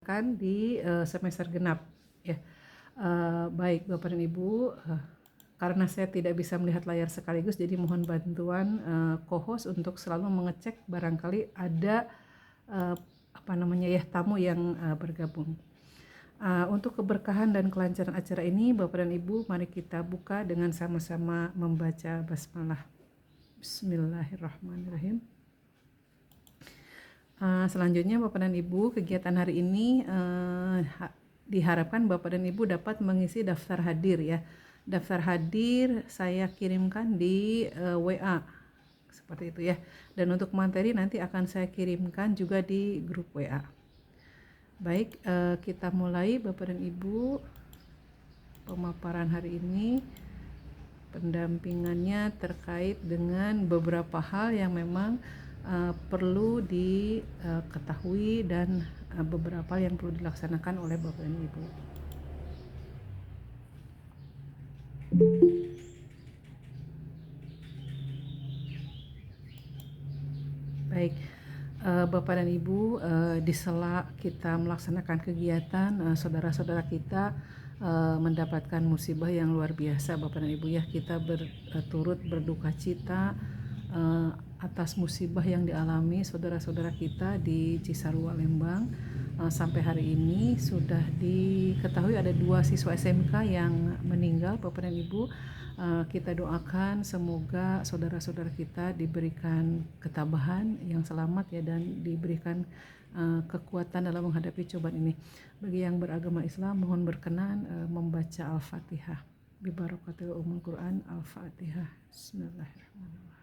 Kan di semester genap ya. Baik Bapak dan Ibu, karena saya tidak bisa melihat layar sekaligus, jadi mohon bantuan co-host untuk selalu mengecek barangkali ada tamu yang bergabung. Untuk keberkahan dan kelancaran acara ini, Bapak dan Ibu, mari kita buka dengan sama-sama membaca basmalah. Bismillahirrahmanirrahim. Selanjutnya Bapak dan Ibu, kegiatan hari ini diharapkan Bapak dan Ibu dapat mengisi daftar hadir ya. Daftar hadir saya kirimkan di WA seperti itu ya. Dan untuk materi nanti akan saya kirimkan juga di grup WA. Baik, kita mulai Bapak dan Ibu. Pemaparan hari ini pendampingannya terkait dengan beberapa hal yang memang perlu diketahui dan beberapa yang perlu dilaksanakan oleh Bapak dan Ibu. Baik, Bapak dan Ibu, di sela kita melaksanakan kegiatan, saudara-saudara kita mendapatkan musibah yang luar biasa Bapak dan Ibu ya. Kita turut berduka cita atas musibah yang dialami saudara-saudara kita di Cisarua, Lembang. Sampai hari ini sudah diketahui ada 2 siswa SMK yang meninggal Bapak dan Ibu. Kita doakan semoga saudara-saudara kita diberikan ketabahan yang selamat ya, dan diberikan kekuatan dalam menghadapi cobaan ini. Bagi yang beragama Islam mohon berkenan membaca Al-Fatihah. Bibarakatil umul Quran. Al-Fatihah. Bismillahirrahmanirrahim.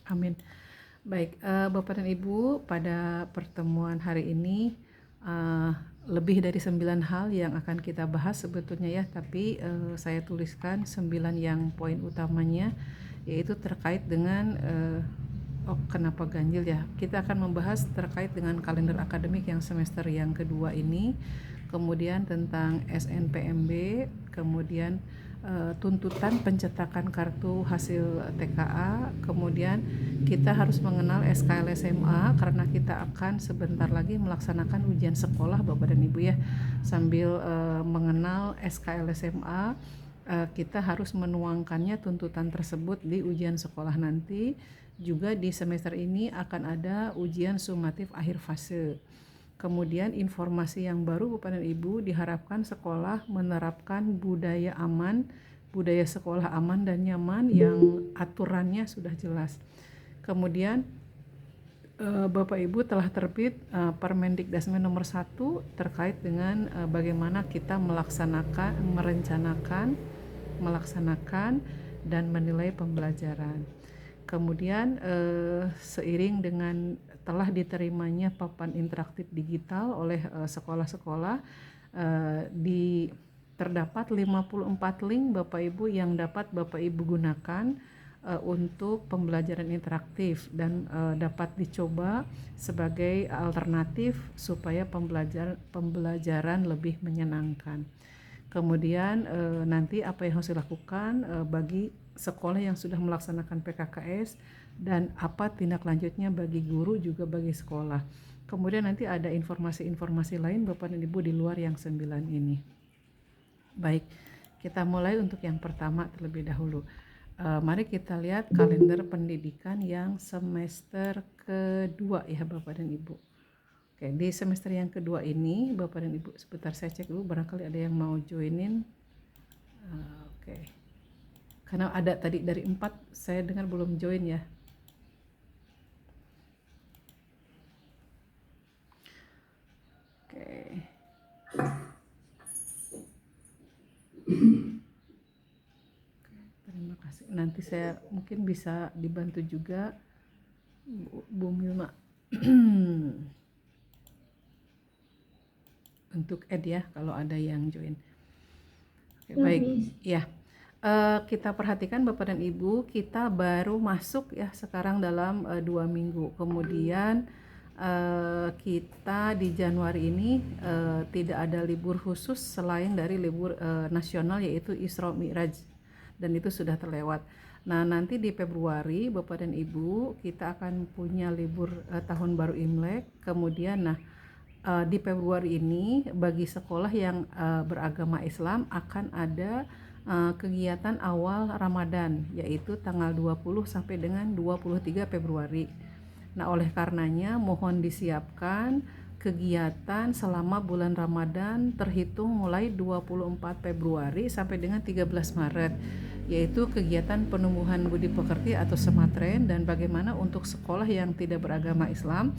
Amin. Baik, Bapak dan Ibu, pada pertemuan hari ini lebih dari 9 hal yang akan kita bahas sebetulnya ya, tapi saya tuliskan 9 yang poin utamanya, yaitu terkait dengan kenapa ganjil ya. Kita akan membahas terkait dengan kalender akademik yang semester yang kedua ini, kemudian tentang SNPMB, kemudian tuntutan pencetakan kartu hasil TKA, kemudian kita harus mengenal SKL SMA karena kita akan sebentar lagi melaksanakan ujian sekolah Bapak dan Ibu ya. Sambil mengenal SKL SMA, kita harus menuangkannya tuntutan tersebut di ujian sekolah nanti. Juga di semester ini akan ada ujian sumatif akhir fase. Kemudian informasi yang baru Bapak dan Ibu, diharapkan sekolah menerapkan budaya aman, budaya sekolah aman dan nyaman yang aturannya sudah jelas. Kemudian Bapak Ibu telah terbit Permendikdasmen nomor 1 terkait dengan bagaimana kita merencanakan, melaksanakan dan menilai pembelajaran. Kemudian seiring dengan telah diterimanya papan interaktif digital oleh sekolah-sekolah, terdapat 54 link Bapak Ibu yang dapat Bapak Ibu gunakan untuk pembelajaran interaktif dan dapat dicoba sebagai alternatif supaya pembelajaran lebih menyenangkan. Kemudian nanti apa yang harus dilakukan bagi sekolah yang sudah melaksanakan PKKS dan apa tindak lanjutnya bagi guru juga bagi sekolah. Kemudian nanti ada informasi-informasi lain Bapak dan Ibu di luar yang 9 ini. Baik, kita mulai untuk yang pertama terlebih dahulu. Mari kita lihat kalender pendidikan yang semester kedua ya Bapak dan Ibu. Oke, di semester yang kedua ini Bapak dan Ibu, sebentar saya cek dulu barangkali ada yang mau joinin. Oke. Karena ada tadi dari 4 saya dengar belum join ya. Oke. Terima kasih. Nanti saya mungkin bisa dibantu juga Bu Milma untuk add ya kalau ada yang join. Oke, baik ya. Kita perhatikan Bapak dan Ibu, kita baru masuk ya sekarang dalam 2 minggu. Kemudian kita di Januari ini tidak ada libur khusus selain dari libur nasional, yaitu Isra Mi'raj, dan itu sudah terlewat. Nah, nanti di Februari Bapak dan Ibu kita akan punya libur tahun baru Imlek. Kemudian di Februari ini bagi sekolah yang beragama Islam akan ada kegiatan awal Ramadan, yaitu tanggal 20 sampai dengan 23 Februari. Nah, oleh karenanya mohon disiapkan kegiatan selama bulan Ramadan terhitung mulai 24 Februari sampai dengan 13 Maret, yaitu kegiatan penumbuhan budi pekerti atau sematren. Dan bagaimana untuk sekolah yang tidak beragama Islam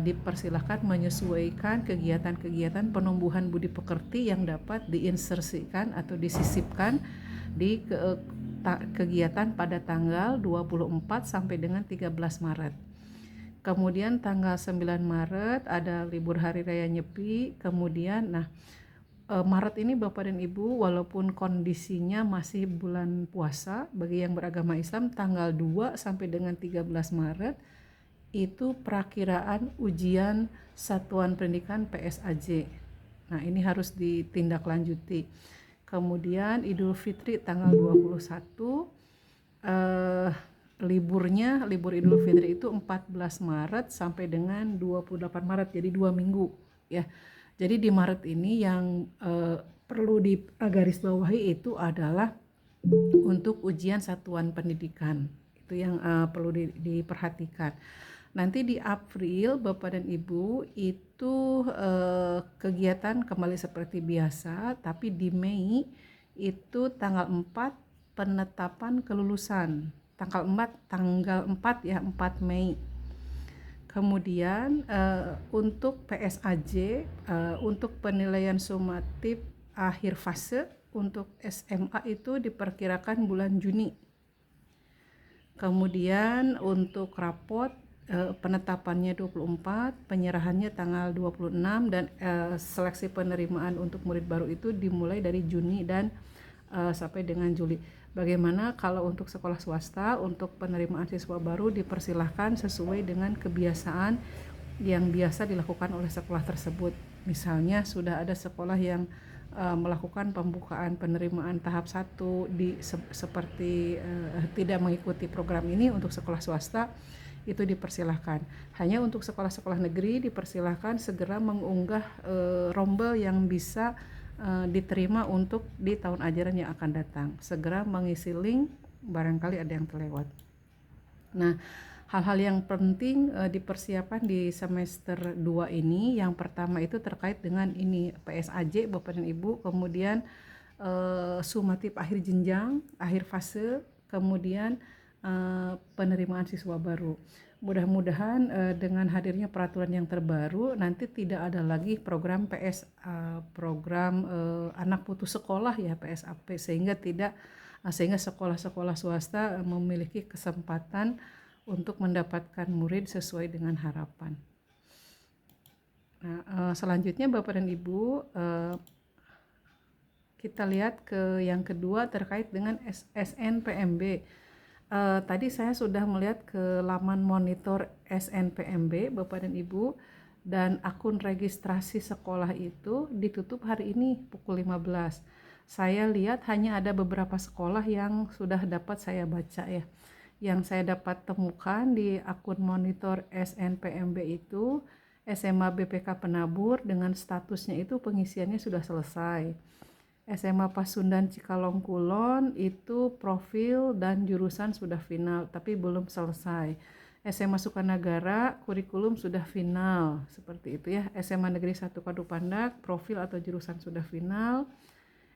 dipersilahkan menyesuaikan kegiatan-kegiatan penumbuhan budi pekerti yang dapat diinsersikan atau disisipkan di kegiatan pada tanggal 24 sampai dengan 13 Maret. Kemudian tanggal 9 Maret ada libur Hari Raya Nyepi. Kemudian Maret ini Bapak dan Ibu, walaupun kondisinya masih bulan puasa bagi yang beragama Islam, tanggal 2 sampai dengan 13 Maret itu perakiraan ujian Satuan Pendidikan PSAJ. Nah, ini harus ditindaklanjuti. Kemudian Idul Fitri tanggal 21, libur Idul Fitri itu 14 Maret sampai dengan 28 Maret, jadi 2 minggu ya. Jadi di Maret ini yang perlu digarisbawahi itu adalah untuk ujian satuan pendidikan, itu yang perlu diperhatikan. Nanti di April Bapak dan Ibu itu kegiatan kembali seperti biasa, tapi di Mei itu tanggal 4 penetapan kelulusan. Tanggal 4 ya, 4 Mei. Kemudian untuk PSAJ, untuk penilaian sumatif akhir fase untuk SMA itu diperkirakan bulan Juni. Kemudian untuk rapot penetapannya 24, penyerahannya tanggal 26, dan seleksi penerimaan untuk murid baru itu dimulai dari Juni dan sampai dengan Juli. Bagaimana kalau untuk sekolah swasta, untuk penerimaan siswa baru dipersilahkan sesuai dengan kebiasaan yang biasa dilakukan oleh sekolah tersebut. Misalnya sudah ada sekolah yang melakukan pembukaan penerimaan tahap 1 seperti tidak mengikuti program ini. Untuk sekolah swasta itu dipersilahkan. Hanya untuk sekolah-sekolah negeri dipersilahkan segera mengunggah rombel yang bisa diterima untuk di tahun ajaran yang akan datang. Segera mengisi link, barangkali ada yang terlewat. Nah, hal-hal yang penting dipersiapkan di semester 2 ini, yang pertama itu terkait dengan ini PSAJ Bapak dan Ibu, kemudian sumatif akhir jenjang, akhir fase, kemudian penerimaan siswa baru. Mudah-mudahan dengan hadirnya peraturan yang terbaru nanti tidak ada lagi program program anak putus sekolah ya, PSAP, sehingga sekolah-sekolah swasta memiliki kesempatan untuk mendapatkan murid sesuai dengan harapan. Nah, selanjutnya Bapak dan Ibu, kita lihat ke yang kedua terkait dengan SNPMB. Tadi saya sudah melihat ke laman monitor SNPMB Bapak dan Ibu, dan akun registrasi sekolah itu ditutup hari ini pukul 15. Saya lihat hanya ada beberapa sekolah yang sudah dapat saya baca ya. Yang saya dapat temukan di akun monitor SNPMB itu SMA BPK Penabur dengan statusnya itu pengisiannya sudah selesai. SMA Pasundan Cikalong Kulon itu profil dan jurusan sudah final tapi belum selesai. SMA Sukanagara kurikulum sudah final, seperti itu ya. SMA Negeri 1 Kadupandak profil atau jurusan sudah final.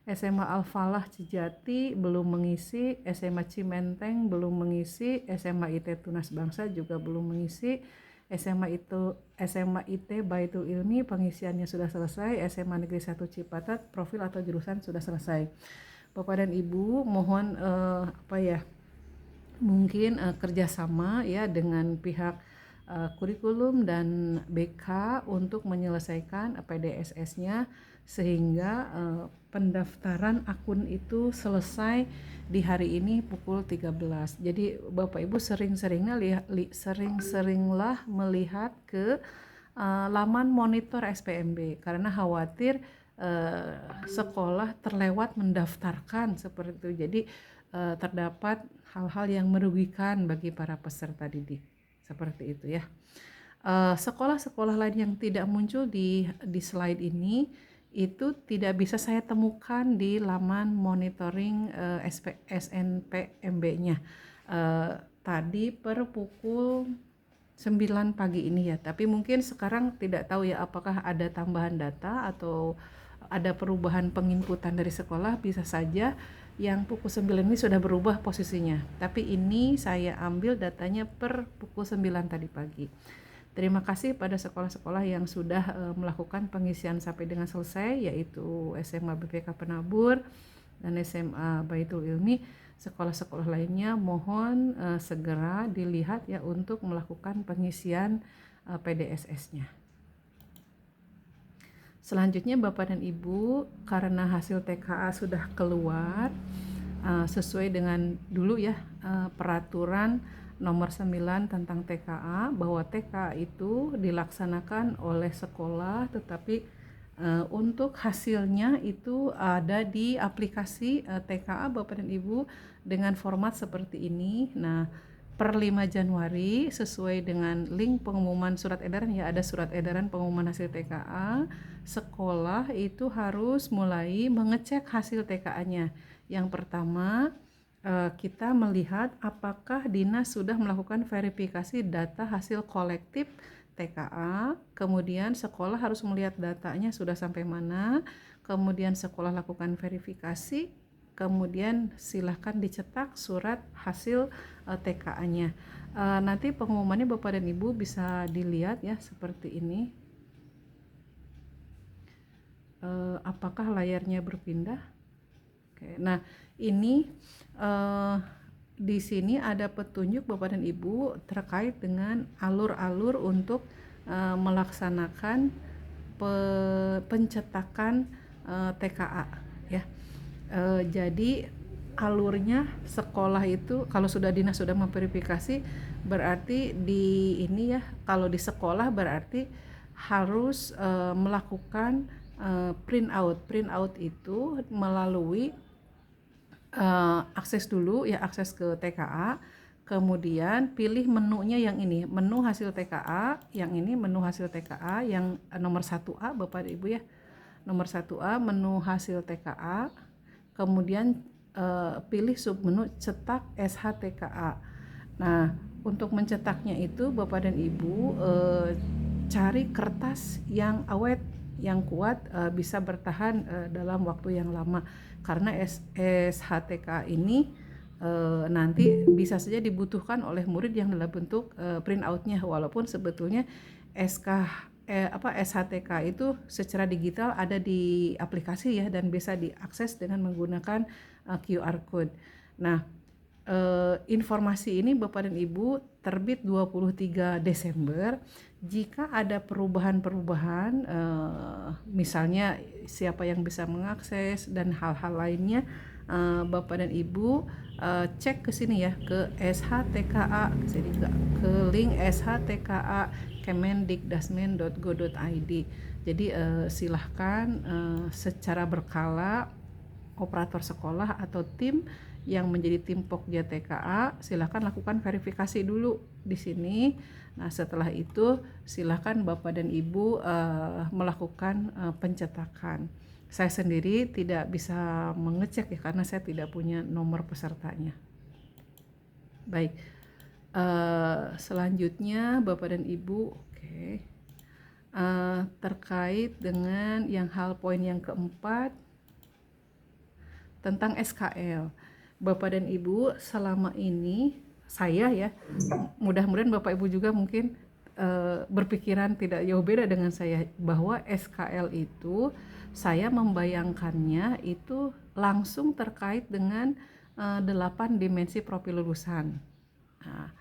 SMA Al-Falah Cijati belum mengisi, SMA Cimenteng belum mengisi, SMA IT Tunas Bangsa juga belum mengisi. SMA IT Baitul Ilmi pengisiannya sudah selesai. SMA Negeri 1 Cipatat profil atau jurusan sudah selesai. Bapak dan Ibu mohon mungkin kerjasama ya dengan pihak kurikulum dan BK untuk menyelesaikan PDSS-nya sehingga pendaftaran akun itu selesai di hari ini pukul 13. Jadi Bapak Ibu sering-seringlah melihat ke laman monitor SPMB karena khawatir sekolah terlewat mendaftarkan seperti itu. Jadi terdapat hal-hal yang merugikan bagi para peserta didik seperti itu ya. Sekolah-sekolah lain yang tidak muncul di slide ini itu tidak bisa saya temukan di laman monitoring SNPMB-nya tadi per pukul 9 pagi ini ya, tapi mungkin sekarang tidak tahu ya apakah ada tambahan data atau ada perubahan penginputan dari sekolah. Bisa saja yang pukul 9 ini sudah berubah posisinya, tapi ini saya ambil datanya per pukul 9 tadi pagi. Terima kasih pada sekolah-sekolah yang sudah melakukan pengisian sampai dengan selesai, yaitu SMA BPK Penabur dan SMA Baitul Ilmi. Sekolah-sekolah lainnya mohon segera dilihat ya untuk melakukan pengisian PDSS-nya. Selanjutnya Bapak dan Ibu, karena hasil TKA sudah keluar sesuai dengan dulu ya peraturan nomor 9 tentang TKA, bahwa TKA itu dilaksanakan oleh sekolah, tetapi untuk hasilnya itu ada di aplikasi TKA Bapak dan Ibu dengan format seperti ini. Nah, per 5 Januari sesuai dengan link pengumuman surat edaran ya, ada surat edaran pengumuman hasil TKA, sekolah itu harus mulai mengecek hasil TKA-nya. Yang pertama, kita melihat apakah dinas sudah melakukan verifikasi data hasil kolektif TKA, kemudian sekolah harus melihat datanya sudah sampai mana, kemudian sekolah lakukan verifikasi, kemudian silahkan dicetak surat hasil TKA-nya. Nanti pengumumannya Bapak dan Ibu bisa dilihat ya seperti ini. Apakah layarnya berpindah? Oke, nah ini di sini ada petunjuk Bapak dan Ibu terkait dengan alur-alur untuk melaksanakan pencetakan TKA ya. Jadi alurnya sekolah itu kalau sudah dinas sudah memverifikasi, berarti di ini ya, kalau di sekolah berarti harus melakukan print out itu melalui akses dulu ya, akses ke TKA, kemudian pilih menunya yang ini, menu hasil TKA, yang ini menu hasil TKA yang nomor 1A Bapak Ibu ya, nomor 1A menu hasil TKA, kemudian pilih submenu cetak SHTKA. Nah, untuk mencetaknya itu Bapak dan Ibu cari kertas yang awet, yang kuat, bisa bertahan dalam waktu yang lama, karena SHTK ini nanti bisa saja dibutuhkan oleh murid yang dalam bentuk print outnya, walaupun sebetulnya SHTK itu secara digital ada di aplikasi ya, dan bisa diakses dengan menggunakan QR code. Nah, informasi ini Bapak dan Ibu terbit 23 Desember. Jika ada perubahan-perubahan, misalnya siapa yang bisa mengakses dan hal-hal lainnya, Bapak dan Ibu cek ke sini ya, ke SHTKA, ke link SHTKA kemendikdasmen.go.id. Jadi silahkan secara berkala operator sekolah atau tim yang menjadi tim Pokja TKA silahkan lakukan verifikasi dulu di sini. Nah, setelah itu silahkan Bapak dan Ibu melakukan pencetakan. Saya sendiri tidak bisa mengecek ya, karena saya tidak punya nomor pesertanya. Baik, selanjutnya Bapak dan Ibu, terkait dengan yang poin yang keempat tentang SKL. Bapak dan Ibu, selama ini saya ya, mudah-mudahan Bapak Ibu juga mungkin berpikiran tidak jauh beda dengan saya, bahwa SKL itu saya membayangkannya itu langsung terkait dengan 8 dimensi profil lulusan. Nah,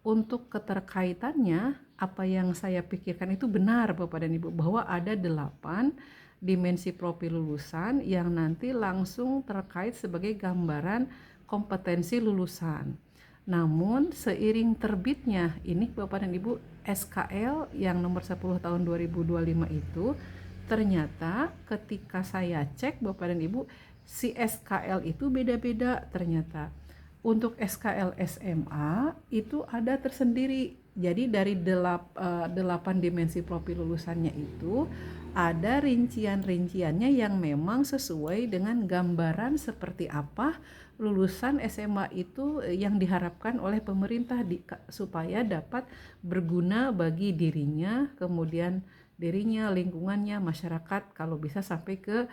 untuk keterkaitannya, apa yang saya pikirkan itu benar Bapak dan Ibu, bahwa ada 8 dimensi profil lulusan yang nanti langsung terkait sebagai gambaran kompetensi lulusan. Namun seiring terbitnya ini Bapak dan Ibu SKL yang nomor 10 tahun 2025 itu, ternyata ketika saya cek Bapak dan Ibu, si SKL itu beda-beda ternyata. Untuk SKL SMA itu ada tersendiri. Jadi dari 8 dimensi profil lulusannya itu ada rincian-rinciannya yang memang sesuai dengan gambaran seperti apa lulusan SMA itu yang diharapkan oleh pemerintah supaya dapat berguna bagi dirinya, kemudian lingkungannya, masyarakat, kalau bisa sampai ke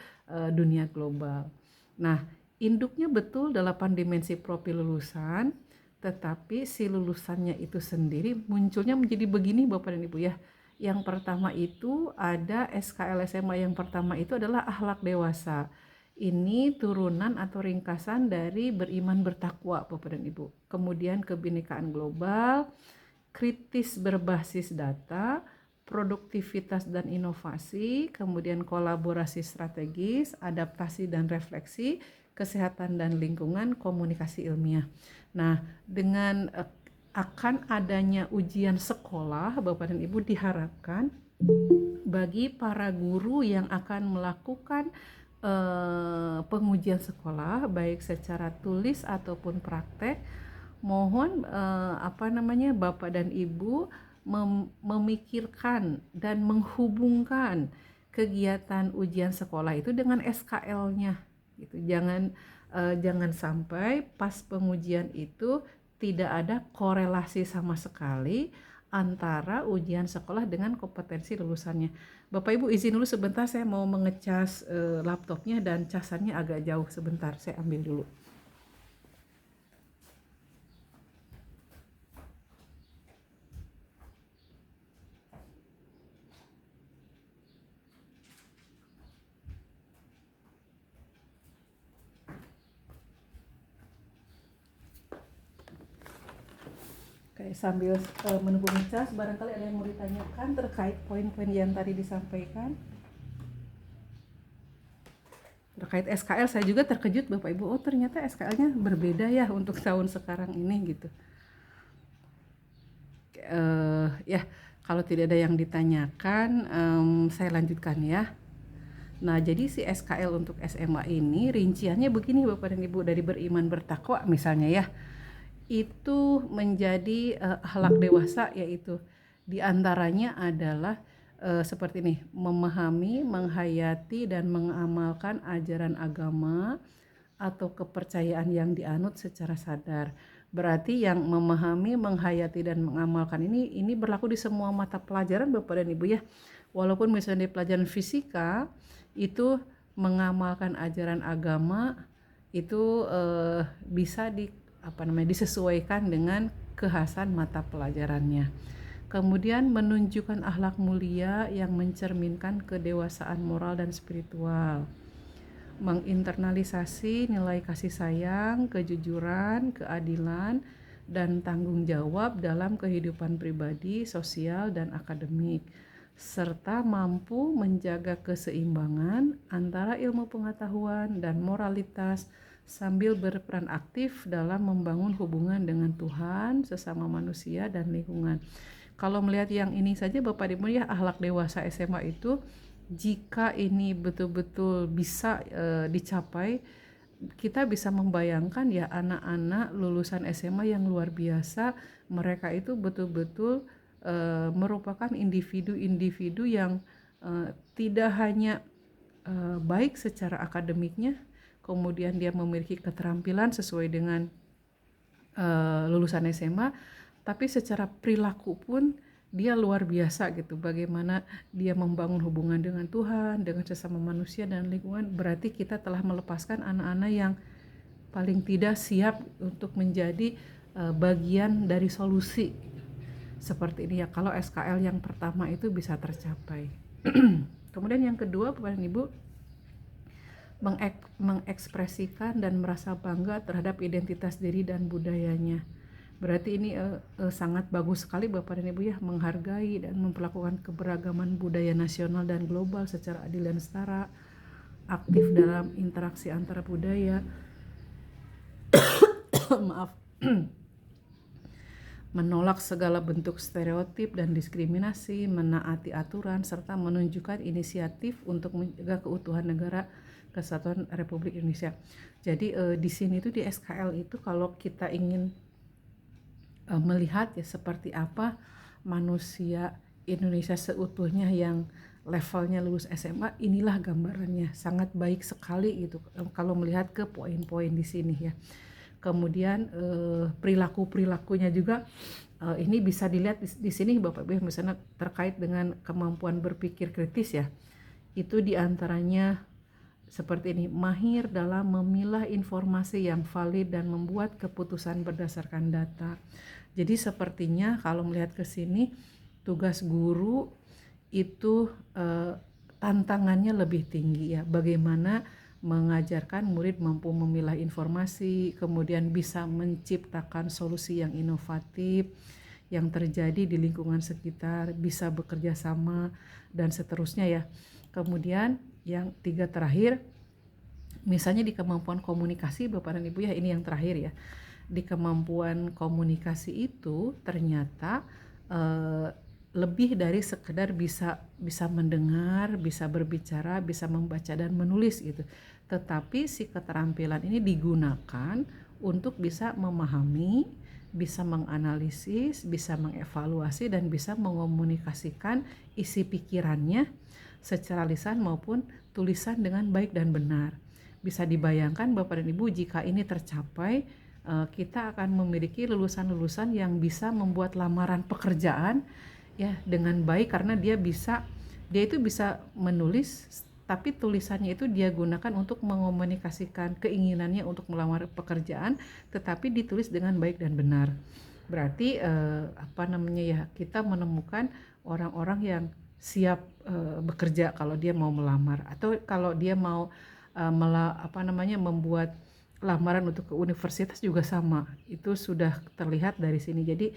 dunia global. Nah, induknya betul 8 dimensi profil lulusan, tetapi si lulusannya itu sendiri munculnya menjadi begini Bapak dan Ibu ya. Yang pertama itu ada SKL SMA yang pertama itu adalah akhlak dewasa. Ini turunan atau ringkasan dari beriman bertakwa Bapak dan Ibu. Kemudian kebinekaan global, kritis berbasis data, produktivitas dan inovasi, kemudian kolaborasi strategis, adaptasi dan refleksi, kesehatan dan lingkungan, komunikasi ilmiah. Nah, dengan akan adanya ujian sekolah, Bapak dan Ibu diharapkan bagi para guru yang akan melakukan pengujian sekolah, baik secara tulis ataupun praktek, mohon Bapak dan Ibu memikirkan dan menghubungkan kegiatan ujian sekolah itu dengan SKL-nya. Gitu. Jangan sampai pas pengujian itu tidak ada korelasi sama sekali antara ujian sekolah dengan kompetensi lulusannya. Bapak Ibu izin dulu sebentar, saya mau mengecas laptopnya dan casannya agak jauh sebentar, saya ambil dulu. Oke, sambil menunggu ngecas, barangkali ada yang mau ditanyakan terkait poin-poin yang tadi disampaikan. Terkait SKL saya juga terkejut Bapak Ibu, oh ternyata SKL-nya berbeda ya untuk tahun sekarang ini gitu. Ya, kalau tidak ada yang ditanyakan, saya lanjutkan ya. Nah, jadi si SKL untuk SMA ini rinciannya begini Bapak dan Ibu, dari beriman bertakwa misalnya ya. Itu menjadi akhlak dewasa, yaitu diantaranya adalah seperti ini: memahami, menghayati dan mengamalkan ajaran agama atau kepercayaan yang dianut secara sadar. Berarti yang memahami, menghayati dan mengamalkan ini berlaku di semua mata pelajaran Bapak dan Ibu ya. Walaupun misalnya di pelajaran fisika itu mengamalkan ajaran agama itu bisa disesuaikan dengan kekhasan mata pelajarannya. Kemudian menunjukkan akhlak mulia yang mencerminkan kedewasaan moral dan spiritual. Menginternalisasi nilai kasih sayang, kejujuran, keadilan, dan tanggung jawab dalam kehidupan pribadi, sosial, dan akademik, serta mampu menjaga keseimbangan antara ilmu pengetahuan dan moralitas sambil berperan aktif dalam membangun hubungan dengan Tuhan, sesama manusia, dan lingkungan. Kalau melihat yang ini saja Bapak Ibu ya, akhlak dewasa SMA itu jika ini betul-betul bisa dicapai, kita bisa membayangkan ya anak-anak lulusan SMA yang luar biasa, mereka itu betul-betul merupakan individu-individu yang tidak hanya baik secara akademiknya, kemudian dia memiliki keterampilan sesuai dengan lulusan SMA, tapi secara perilaku pun dia luar biasa gitu. Bagaimana dia membangun hubungan dengan Tuhan, dengan sesama manusia dan lingkungan. Berarti kita telah melepaskan anak-anak yang paling tidak siap untuk menjadi bagian dari solusi seperti ini ya, kalau SKL yang pertama itu bisa tercapai. Kemudian yang kedua Bapak dan Ibu, mengekspresikan dan merasa bangga terhadap identitas diri dan budayanya. Berarti ini sangat bagus sekali Bapak dan Ibu ya, menghargai dan memperlakukan keberagaman budaya nasional dan global secara adil dan setara, aktif dalam interaksi antara budaya, maaf, menolak segala bentuk stereotip dan diskriminasi, menaati aturan, serta menunjukkan inisiatif untuk menjaga keutuhan negara Kesatuan Republik Indonesia. Jadi di sini tuh di SKL itu kalau kita ingin melihat ya seperti apa manusia Indonesia seutuhnya yang levelnya lulus SMA, inilah gambarannya, sangat baik sekali gitu kalau melihat ke poin-poin di sini ya. Kemudian perilaku-perilakunya juga ini bisa dilihat di sini Bapak Ibu, misalnya terkait dengan kemampuan berpikir kritis ya. Itu diantaranya seperti ini, mahir dalam memilah informasi yang valid dan membuat keputusan berdasarkan data. Jadi sepertinya kalau melihat ke sini tugas guru itu tantangannya lebih tinggi ya. Bagaimana mengajarkan murid mampu memilah informasi, kemudian bisa menciptakan solusi yang inovatif yang terjadi di lingkungan sekitar, bisa bekerja sama dan seterusnya ya. Kemudian yang 3 terakhir, misalnya di kemampuan komunikasi Bapak dan Ibu ya, ini yang terakhir ya. Di kemampuan komunikasi itu ternyata lebih dari sekedar bisa mendengar, bisa berbicara, bisa membaca dan menulis gitu. Tetapi si keterampilan ini digunakan untuk bisa memahami, bisa menganalisis, bisa mengevaluasi dan bisa mengomunikasikan isi pikirannya secara lisan maupun tulisan dengan baik dan benar. Bisa dibayangkan Bapak dan Ibu, jika ini tercapai, kita akan memiliki lulusan-lulusan yang bisa membuat lamaran pekerjaan ya dengan baik, karena dia itu bisa menulis, tapi tulisannya itu dia gunakan untuk mengomunikasikan keinginannya untuk melamar pekerjaan, tetapi ditulis dengan baik dan benar. Berarti kita menemukan orang-orang yang siap bekerja kalau dia mau melamar, atau kalau dia mau membuat lamaran untuk ke universitas juga sama. Itu sudah terlihat dari sini. Jadi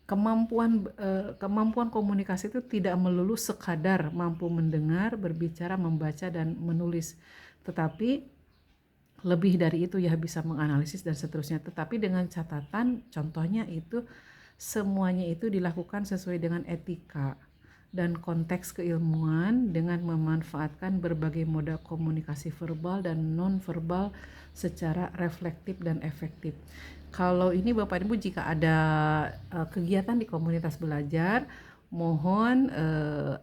kemampuan komunikasi itu tidak melulu sekadar mampu mendengar, berbicara, membaca dan menulis, tetapi lebih dari itu ya, bisa menganalisis dan seterusnya. Tetapi dengan catatan, contohnya itu semuanya itu dilakukan sesuai dengan etika dan konteks keilmuan dengan memanfaatkan berbagai moda komunikasi verbal dan non-verbal secara reflektif dan efektif. Kalau ini Bapak Ibu, jika ada kegiatan di komunitas belajar, mohon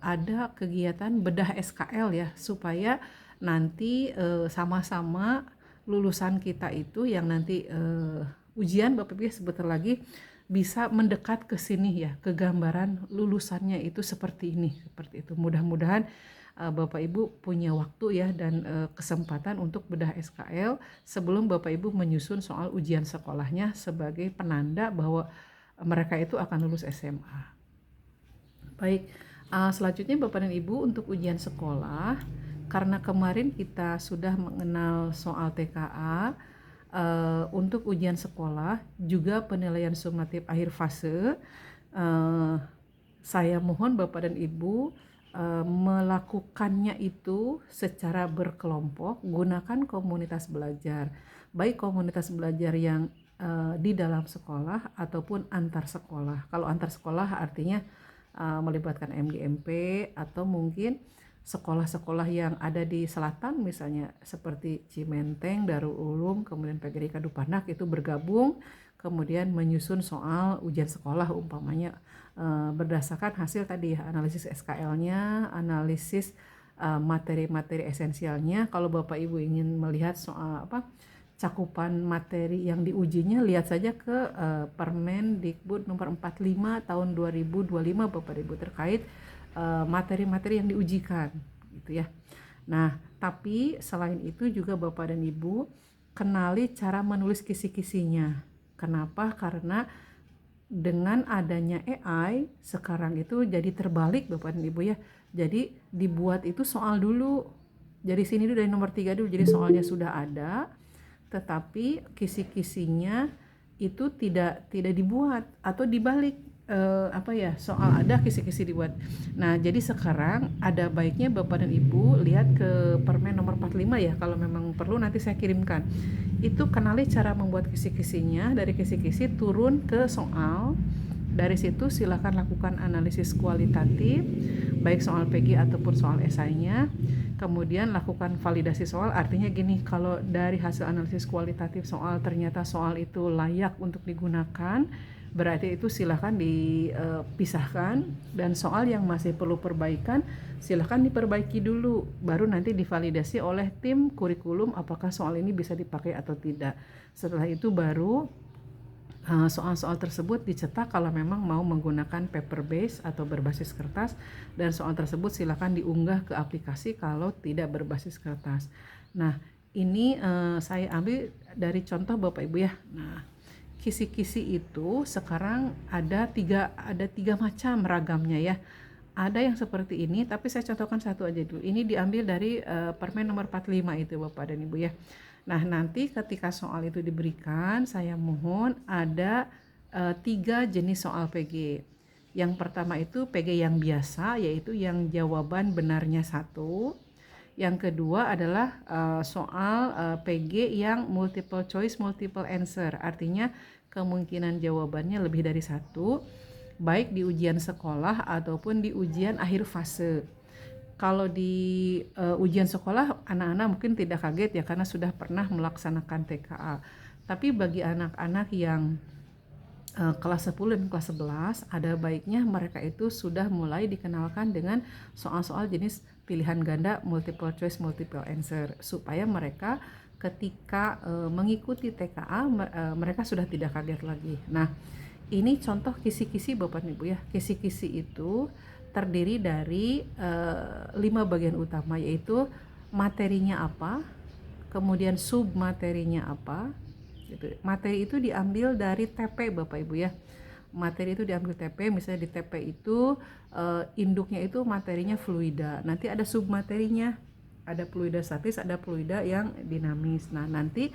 ada kegiatan bedah SKL ya, supaya nanti sama-sama lulusan kita itu yang nanti ujian Bapak Ibu sebentar lagi bisa mendekat ke sini ya, ke gambaran lulusannya itu seperti ini, seperti itu. Mudah-mudahan Bapak Ibu punya waktu ya dan kesempatan untuk bedah SKL sebelum Bapak Ibu menyusun soal ujian sekolahnya sebagai penanda bahwa mereka itu akan lulus SMA. Baik, selanjutnya Bapak dan Ibu untuk ujian sekolah, karena kemarin kita sudah mengenal soal TKA, untuk ujian sekolah juga penilaian sumatif akhir fase, saya mohon Bapak dan Ibu melakukannya itu secara berkelompok, gunakan komunitas belajar, baik komunitas belajar yang di dalam sekolah ataupun antar sekolah. Kalau antar sekolah artinya melibatkan MDMP atau mungkin sekolah-sekolah yang ada di selatan, misalnya seperti Cimenteng, Darul Ulum, kemudian PGRI Kadupanak, itu bergabung kemudian menyusun soal ujian sekolah umpamanya berdasarkan hasil tadi ya, analisis SKL-nya, analisis materi-materi esensialnya. Kalau Bapak Ibu ingin melihat soal cakupan materi yang diujinya, lihat saja ke Permendikbud nomor 45 tahun 2025 Bapak Ibu terkait materi-materi yang diujikan gitu ya. Nah, tapi selain itu juga Bapak dan Ibu kenali cara menulis kisi-kisinya. Kenapa? Karena dengan adanya AI sekarang itu jadi terbalik Bapak dan Ibu ya. Jadi dibuat itu soal dulu. Jadi sini dulu dari nomor 3 dulu. Jadi soalnya sudah ada, tetapi kisi-kisinya itu tidak dibuat atau dibalik, soal ada kisi-kisi dibuat. Nah, jadi sekarang ada baiknya Bapak dan Ibu lihat ke Permen nomor 45 ya, kalau memang perlu nanti saya kirimkan. Itu kenali cara membuat kisi-kisinya, dari kisi-kisi turun ke soal. Dari situ silakan lakukan analisis kualitatif, baik soal PG ataupun soal esainya. Kemudian lakukan validasi soal, artinya gini, kalau dari hasil analisis kualitatif soal ternyata soal itu layak untuk digunakan, berarti itu silahkan dipisahkan, dan soal yang masih perlu perbaikan silahkan diperbaiki dulu, baru nanti divalidasi oleh tim kurikulum apakah soal ini bisa dipakai atau tidak. Setelah itu baru soal-soal tersebut dicetak kalau memang mau menggunakan paper base atau berbasis kertas, dan soal tersebut silakan diunggah ke aplikasi kalau tidak berbasis kertas. Nah, ini saya ambil dari contoh Bapak Ibu ya. Nah, kisi-kisi itu sekarang ada tiga macam ragamnya ya. Ada yang seperti ini, tapi saya contohkan satu aja dulu. Ini diambil dari Permen nomor 45 itu Bapak dan Ibu ya. Nah, nanti ketika soal itu diberikan, saya mohon ada 3 jenis soal PG. Yang pertama itu PG yang biasa, yaitu yang jawaban benarnya 1. Yang kedua adalah soal PG yang multiple choice, multiple answer. Artinya kemungkinan jawabannya lebih dari 1, baik di ujian sekolah ataupun di ujian akhir fase. Kalau di ujian sekolah anak-anak mungkin tidak kaget ya, karena sudah pernah melaksanakan TKA. Tapi bagi anak-anak yang kelas 10 dan kelas 11, ada baiknya mereka itu sudah mulai dikenalkan dengan soal-soal jenis pilihan ganda multiple choice multiple answer, supaya mereka ketika mengikuti TKA mereka sudah tidak kaget lagi. Nah, ini contoh kisi-kisi Bapak Ibu ya. Kisi-kisi itu terdiri dari 5 bagian utama, yaitu materinya apa, kemudian submaterinya apa gitu. Materi itu diambil dari TP Bapak Ibu ya. Materi itu diambil TP, misalnya di TP itu induknya itu materinya fluida. Nanti ada submaterinya, ada fluida statis, ada fluida yang dinamis. Nah, nanti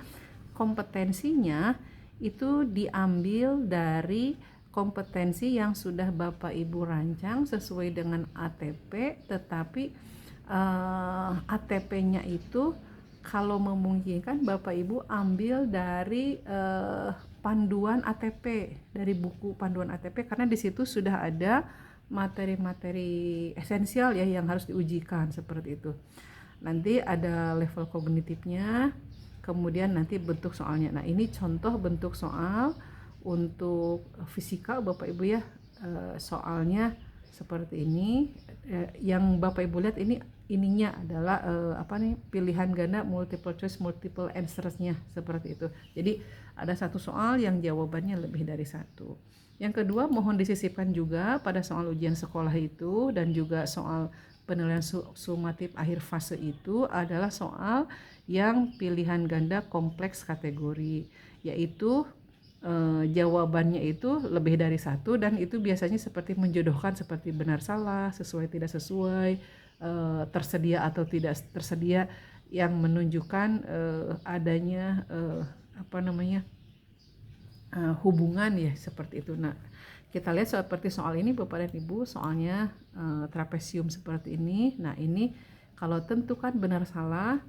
kompetensinya itu diambil dari kompetensi yang sudah Bapak Ibu rancang sesuai dengan ATP, tetapi ATP-nya itu kalau memungkinkan Bapak Ibu ambil dari panduan ATP, dari buku panduan ATP, karena di situ sudah ada materi-materi esensial ya yang harus diujikan seperti itu. Nanti ada level kognitifnya, kemudian nanti bentuk soalnya. Nah, ini contoh bentuk soal untuk fisika Bapak Ibu ya. Soalnya seperti ini. Yang Bapak Ibu lihat ininya adalah pilihan ganda multiple choice multiple answers-nya seperti itu. Jadi ada satu soal yang jawabannya lebih dari 1. Yang kedua, mohon disisipkan juga pada soal ujian sekolah itu dan juga soal penilaian sumatif akhir fase itu adalah soal yang pilihan ganda kompleks kategori, yaitu jawabannya itu lebih dari 1, dan itu biasanya seperti menjodohkan seperti benar salah, sesuai tidak sesuai, tersedia atau tidak tersedia, yang menunjukkan adanya hubungan ya seperti itu. Nah, kita lihat seperti soal ini Bapak dan Ibu, soalnya trapesium seperti ini. Nah, ini kalau tentukan benar salah,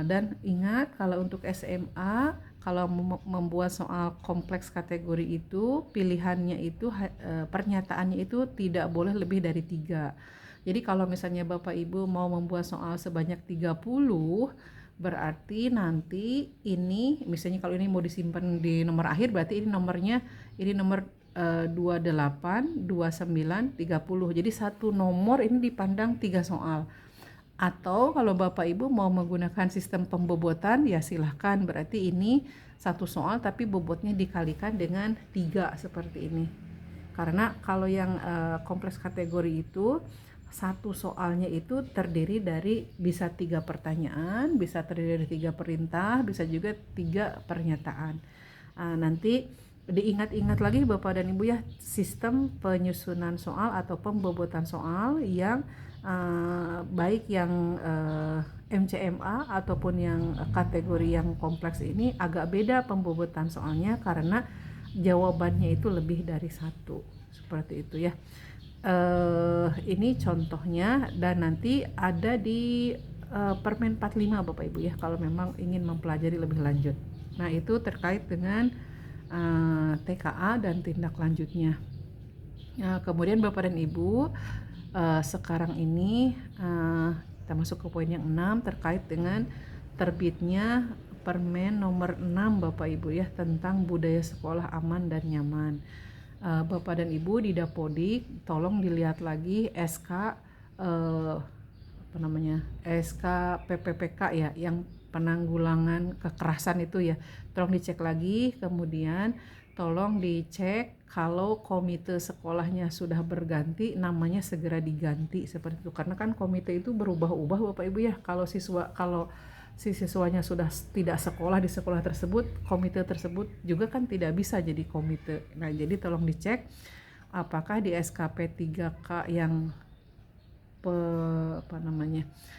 dan ingat kalau untuk SMA kalau membuat soal kompleks kategori itu pilihannya itu pernyataannya itu tidak boleh lebih dari 3. Jadi kalau misalnya Bapak Ibu mau membuat soal sebanyak 30, berarti nanti ini misalnya kalau ini mau disimpan di nomor akhir, berarti ini nomornya nomor 28, 29, 30. Jadi satu nomor ini dipandang 3 soal. Atau kalau Bapak Ibu mau menggunakan sistem pembobotan ya silahkan, berarti ini satu soal tapi bobotnya dikalikan dengan 3 seperti ini. Karena kalau yang kompleks kategori itu satu soalnya itu terdiri dari bisa 3 pertanyaan, bisa terdiri dari 3 perintah, bisa juga 3 pernyataan. Nanti diingat-ingat lagi Bapak dan Ibu ya, sistem penyusunan soal atau pembobotan soal yang baik yang MCMA ataupun yang kategori yang kompleks ini agak beda pembobotan soalnya karena jawabannya itu lebih dari satu, seperti itu ya. Ini contohnya dan nanti ada di Permen 45 Bapak Ibu ya kalau memang ingin mempelajari lebih lanjut. Nah itu terkait dengan TKA dan tindak lanjutnya. Kemudian Bapak dan Ibu, sekarang ini kita masuk ke poin yang 6 terkait dengan terbitnya Permen nomor 6 Bapak Ibu ya tentang budaya sekolah aman dan nyaman. Bapak dan Ibu di Dapodik tolong dilihat lagi SK SK PPPK ya yang penanggulangan kekerasan itu ya, tolong dicek lagi. Kemudian tolong dicek kalau komite sekolahnya sudah berganti, namanya segera diganti seperti itu, karena kan komite itu berubah-ubah Bapak Ibu ya. Kalau si siswanya sudah tidak sekolah di sekolah tersebut, komite tersebut juga kan tidak bisa jadi komite. Nah jadi tolong dicek apakah di SKP 3K yang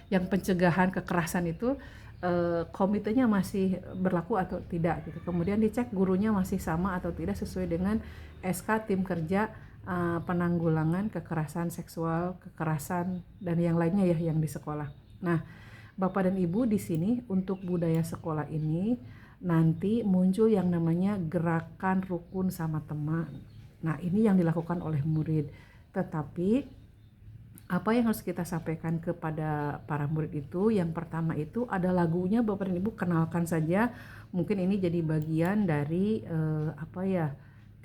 yang pencegahan kekerasan itu komitenya masih berlaku atau tidak gitu. Kemudian dicek gurunya masih sama atau tidak sesuai dengan SK tim kerja penanggulangan kekerasan seksual, kekerasan dan yang lainnya ya yang di sekolah. Nah, Bapak dan Ibu di sini untuk budaya sekolah ini nanti muncul yang namanya gerakan rukun sama teman. Nah, ini yang dilakukan oleh murid. Tetapi apa yang harus kita sampaikan kepada para murid itu, yang pertama itu ada lagunya Bapak dan Ibu, kenalkan saja. Mungkin ini jadi bagian dari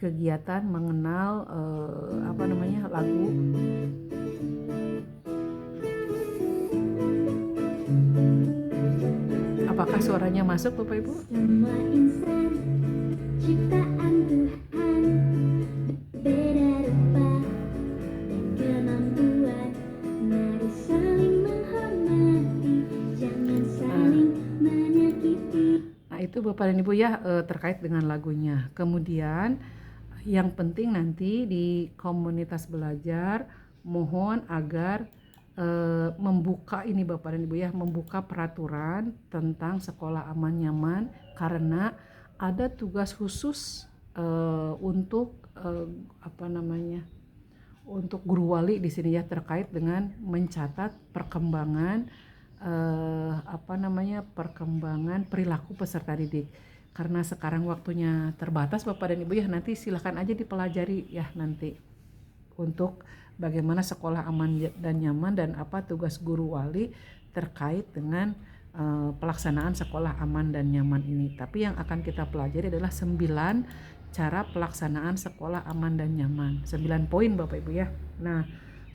kegiatan mengenal lagu. Apakah suaranya masuk Bapak Ibu? Semua insan ciptaan Tuhan berbeda rupa dan kemampuan, mari saling menghormati, jangan saling menyakiti. Nah itu Bapak dan Ibu ya terkait dengan lagunya. Kemudian yang penting nanti di komunitas belajar mohon agar membuka ini Bapak dan Ibu ya, membuka peraturan tentang sekolah aman nyaman, karena ada tugas khusus untuk untuk guru wali di sini ya terkait dengan mencatat perkembangan perkembangan perilaku peserta didik. Karena sekarang waktunya terbatas Bapak dan Ibu ya, nanti silakan aja dipelajari ya nanti untuk bagaimana sekolah aman dan nyaman dan apa tugas guru wali terkait dengan pelaksanaan sekolah aman dan nyaman ini. Tapi yang akan kita pelajari adalah 9 cara pelaksanaan sekolah aman dan nyaman. 9 poin Bapak Ibu ya. Nah,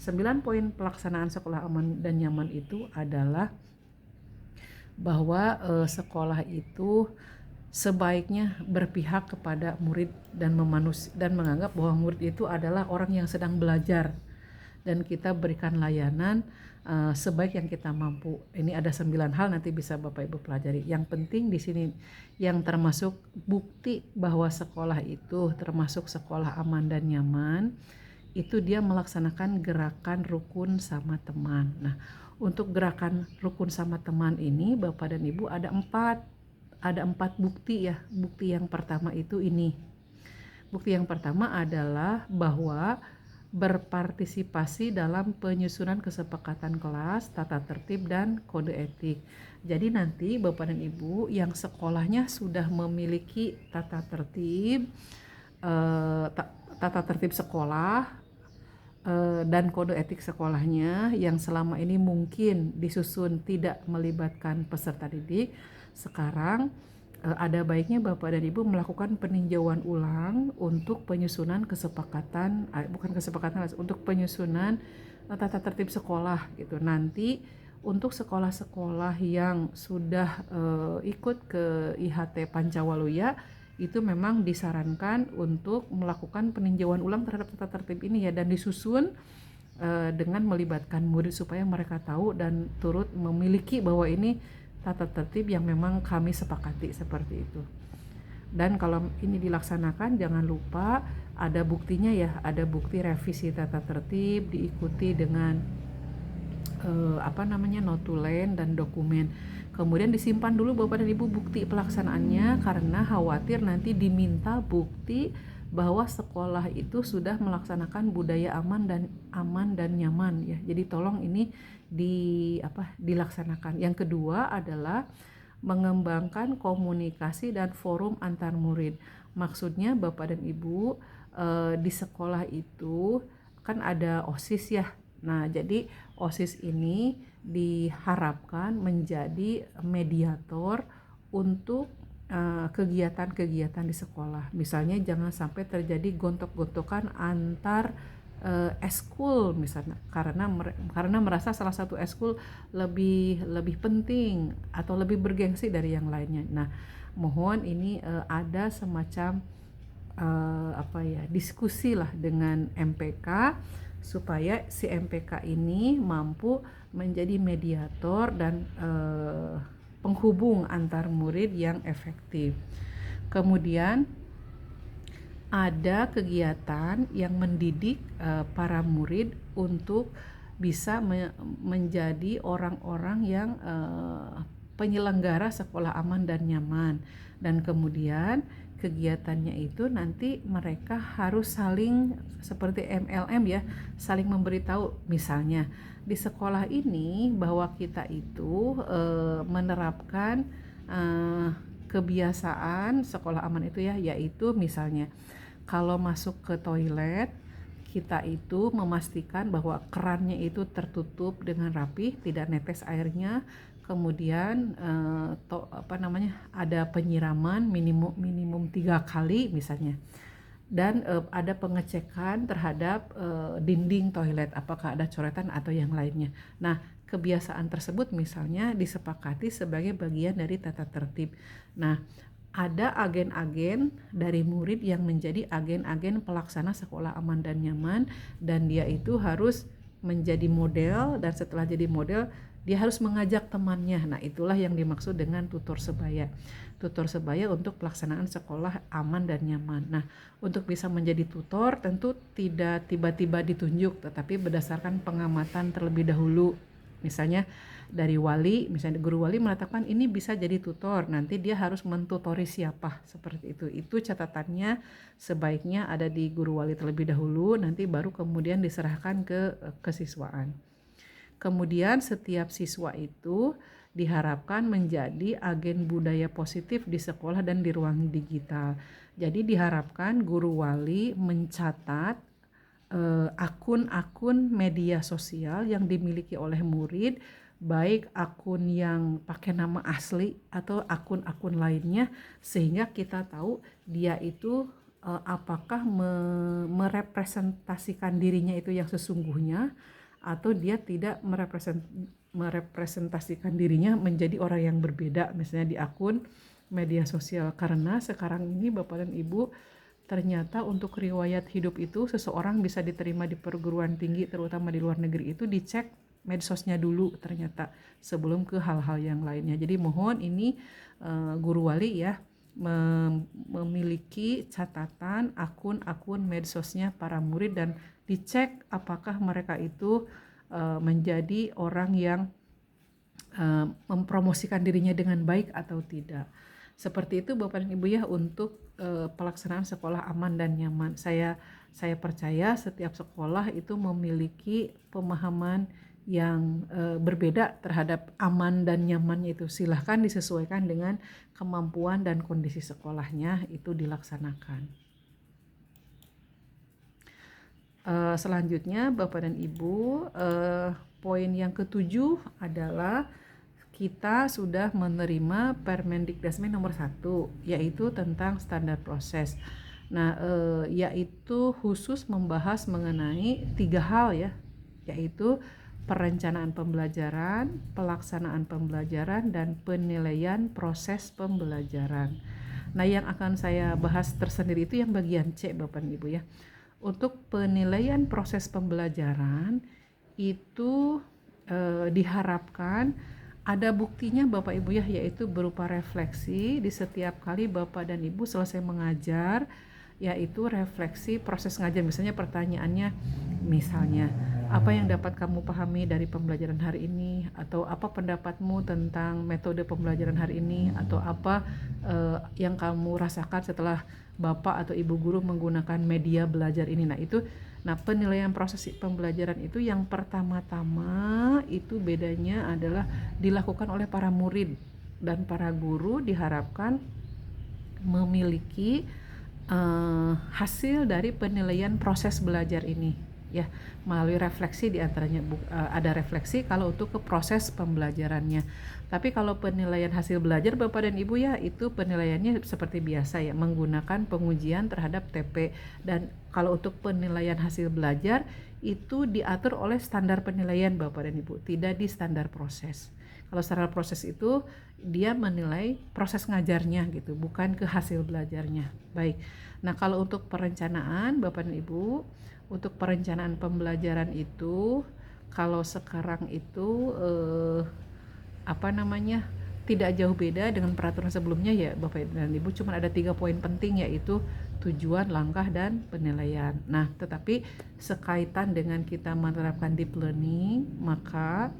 9 poin pelaksanaan sekolah aman dan nyaman itu adalah bahwa sekolah itu sebaiknya berpihak kepada murid dan menganggap bahwa murid itu adalah orang yang sedang belajar dan kita berikan layanan sebaik yang kita mampu. Ini ada 9 hal nanti bisa Bapak Ibu pelajari. Yang penting di sini yang termasuk bukti bahwa sekolah itu termasuk sekolah aman dan nyaman itu dia melaksanakan gerakan rukun sama teman. Nah, untuk gerakan rukun sama teman ini Bapak dan Ibu ada 4 bukti ya. Bukti yang pertama itu ini. Bukti yang pertama adalah bahwa berpartisipasi dalam penyusunan kesepakatan kelas, tata tertib dan kode etik. Jadi nanti Bapak dan Ibu yang sekolahnya sudah memiliki tata tertib sekolah dan kode etik sekolahnya yang selama ini mungkin disusun tidak melibatkan peserta didik, sekarang ada baiknya Bapak dan Ibu melakukan peninjauan ulang untuk penyusunan untuk penyusunan tata tertib sekolah gitu. Nanti untuk sekolah-sekolah yang sudah ikut ke IHT Pancawaluya itu memang disarankan untuk melakukan peninjauan ulang terhadap tata tertib ini ya, dan disusun dengan melibatkan murid supaya mereka tahu dan turut memiliki bahwa ini tata tertib yang memang kami sepakati seperti itu. Dan kalau ini dilaksanakan jangan lupa ada buktinya ya, ada bukti revisi tata tertib diikuti dengan notulen dan dokumen. Kemudian disimpan dulu Bapak dan Ibu bukti pelaksanaannya, karena khawatir nanti diminta bukti bahwa sekolah itu sudah melaksanakan budaya aman dan nyaman ya. Jadi tolong ini dilaksanakan. Yang kedua adalah mengembangkan komunikasi dan forum antar murid. Maksudnya Bapak dan Ibu, di sekolah itu kan ada OSIS ya. Nah, jadi OSIS ini diharapkan menjadi mediator untuk kegiatan-kegiatan di sekolah. Misalnya jangan sampai terjadi gontok-gontokan antar eskul misalnya, karena merasa salah satu eskul lebih penting atau lebih bergengsi dari yang lainnya. Nah, mohon ini ada semacam diskusi lah dengan MPK, supaya si MPK ini mampu menjadi mediator dan penghubung antar murid yang efektif. Kemudian ada kegiatan yang mendidik para murid untuk bisa menjadi orang-orang yang penyelenggara sekolah aman dan nyaman. Dan kemudian kegiatannya itu nanti mereka harus saling seperti MLM ya, saling memberitahu misalnya di sekolah ini bahwa kita itu menerapkan kebiasaan sekolah aman itu ya, yaitu misalnya kalau masuk ke toilet kita itu memastikan bahwa kerannya itu tertutup dengan rapi, tidak netes airnya. Kemudian ada penyiraman minimum 3 kali misalnya. Dan ada pengecekan terhadap dinding toilet, apakah ada coretan atau yang lainnya. Nah, kebiasaan tersebut misalnya disepakati sebagai bagian dari tata tertib. Nah, ada agen-agen dari murid yang menjadi agen-agen pelaksana sekolah aman dan nyaman, dan dia itu harus menjadi model, dan setelah jadi model dia harus mengajak temannya. Nah, itulah yang dimaksud dengan tutor sebaya. Tutor sebaya untuk pelaksanaan sekolah aman dan nyaman. Nah, untuk bisa menjadi tutor tentu tidak tiba-tiba ditunjuk, tetapi berdasarkan pengamatan terlebih dahulu. Misalnya dari wali, misalnya guru wali menetapkan ini bisa jadi tutor, nanti dia harus mentutori siapa, seperti itu. Itu catatannya sebaiknya ada di guru wali terlebih dahulu, nanti baru kemudian diserahkan ke kesiswaan. Kemudian setiap siswa itu diharapkan menjadi agen budaya positif di sekolah dan di ruang digital. Jadi diharapkan guru wali mencatat akun-akun media sosial yang dimiliki oleh murid, baik akun yang pakai nama asli atau akun-akun lainnya, sehingga kita tahu dia itu apakah merepresentasikan dirinya itu yang sesungguhnya, atau dia tidak merepresentasikan dirinya menjadi orang yang berbeda misalnya di akun media sosial. Karena sekarang ini Bapak dan Ibu, ternyata untuk riwayat hidup itu seseorang bisa diterima di perguruan tinggi, terutama di luar negeri, itu dicek medsosnya dulu ternyata sebelum ke hal-hal yang lainnya. Jadi mohon ini guru wali ya memiliki catatan akun-akun medsosnya para murid, dan dicek apakah mereka itu menjadi orang yang mempromosikan dirinya dengan baik atau tidak. Seperti itu Bapak dan Ibu ya untuk pelaksanaan sekolah aman dan nyaman. Saya percaya setiap sekolah itu memiliki pemahaman yang berbeda terhadap aman dan nyamannya itu. Silahkan disesuaikan dengan kemampuan dan kondisi sekolahnya itu dilaksanakan. Selanjutnya Bapak dan Ibu, poin yang ke-7 adalah kita sudah menerima Permendikdasmen nomor 1, yaitu tentang standar proses. Nah, yaitu khusus membahas mengenai 3 hal ya, yaitu perencanaan pembelajaran, pelaksanaan pembelajaran, dan penilaian proses pembelajaran. Nah, yang akan saya bahas tersendiri itu yang bagian C Bapak dan Ibu ya. Untuk penilaian proses pembelajaran itu diharapkan ada buktinya Bapak Ibu ya, yaitu berupa refleksi di setiap kali Bapak dan Ibu selesai mengajar, yaitu refleksi proses ngajar. Misalnya pertanyaannya misalnya apa yang dapat kamu pahami dari pembelajaran hari ini, atau apa pendapatmu tentang metode pembelajaran hari ini, atau apa yang kamu rasakan setelah bapak atau ibu guru menggunakan media belajar ini. Nah, penilaian proses pembelajaran itu yang pertama-tama itu bedanya adalah dilakukan oleh para murid, dan para guru diharapkan memiliki hasil dari penilaian proses belajar ini, ya, melalui refleksi. Diantaranya ada refleksi kalau untuk ke proses pembelajarannya. Tapi kalau penilaian hasil belajar Bapak dan Ibu, ya, itu penilaiannya seperti biasa, ya, menggunakan pengujian terhadap TP. Dan kalau untuk penilaian hasil belajar itu diatur oleh standar penilaian Bapak dan Ibu, tidak di standar proses. Kalau standar proses itu dia menilai proses ngajarnya gitu, bukan ke hasil belajarnya. Baik. Nah, kalau untuk perencanaan Bapak dan Ibu, untuk perencanaan pembelajaran itu kalau sekarang itu tidak jauh beda dengan peraturan sebelumnya, ya Bapak dan Ibu. Cuma ada 3 poin penting, yaitu tujuan, langkah, dan penilaian. Nah, tetapi sekaitan dengan kita menerapkan deep learning, maka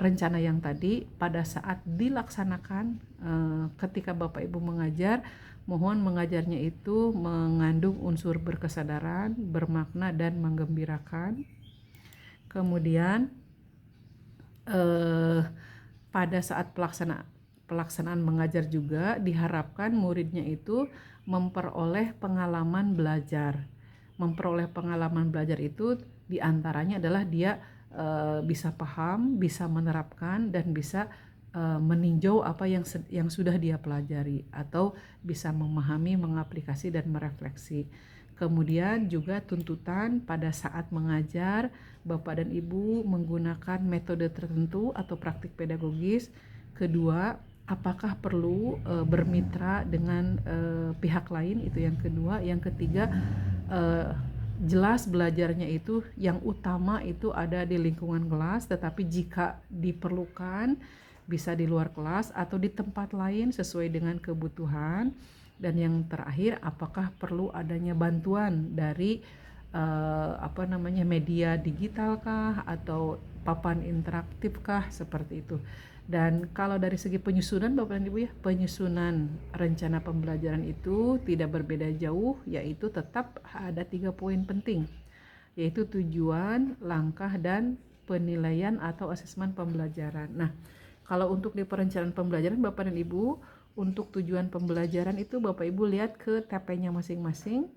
rencana yang tadi pada saat dilaksanakan ketika Bapak Ibu mengajar, mohon mengajarnya itu mengandung unsur berkesadaran, bermakna, dan menggembirakan. Kemudian pada saat pelaksanaan mengajar juga diharapkan muridnya itu memperoleh pengalaman belajar. Memperoleh pengalaman belajar itu diantaranya adalah dia bisa paham, bisa menerapkan, dan bisa meninjau apa yang sudah dia pelajari, atau bisa memahami, mengaplikasi, dan merefleksi. Kemudian juga tuntutan pada saat mengajar, Bapak dan Ibu menggunakan metode tertentu atau praktik pedagogis. Kedua, apakah perlu bermitra dengan pihak lain, itu yang kedua. Yang ketiga, jelas belajarnya itu yang utama itu ada di lingkungan kelas, tetapi jika diperlukan bisa di luar kelas atau di tempat lain sesuai dengan kebutuhan. Dan yang terakhir, apakah perlu adanya bantuan dari media digital kah, atau papan interaktif kah, seperti itu. Dan kalau dari segi penyusunan Bapak dan Ibu, ya, penyusunan rencana pembelajaran itu tidak berbeda jauh, yaitu tetap ada 3 poin penting, yaitu tujuan, langkah, dan penilaian atau asesmen pembelajaran. Nah, kalau untuk di perencanaan pembelajaran Bapak dan Ibu, untuk tujuan pembelajaran itu Bapak Ibu lihat ke TP-nya masing-masing.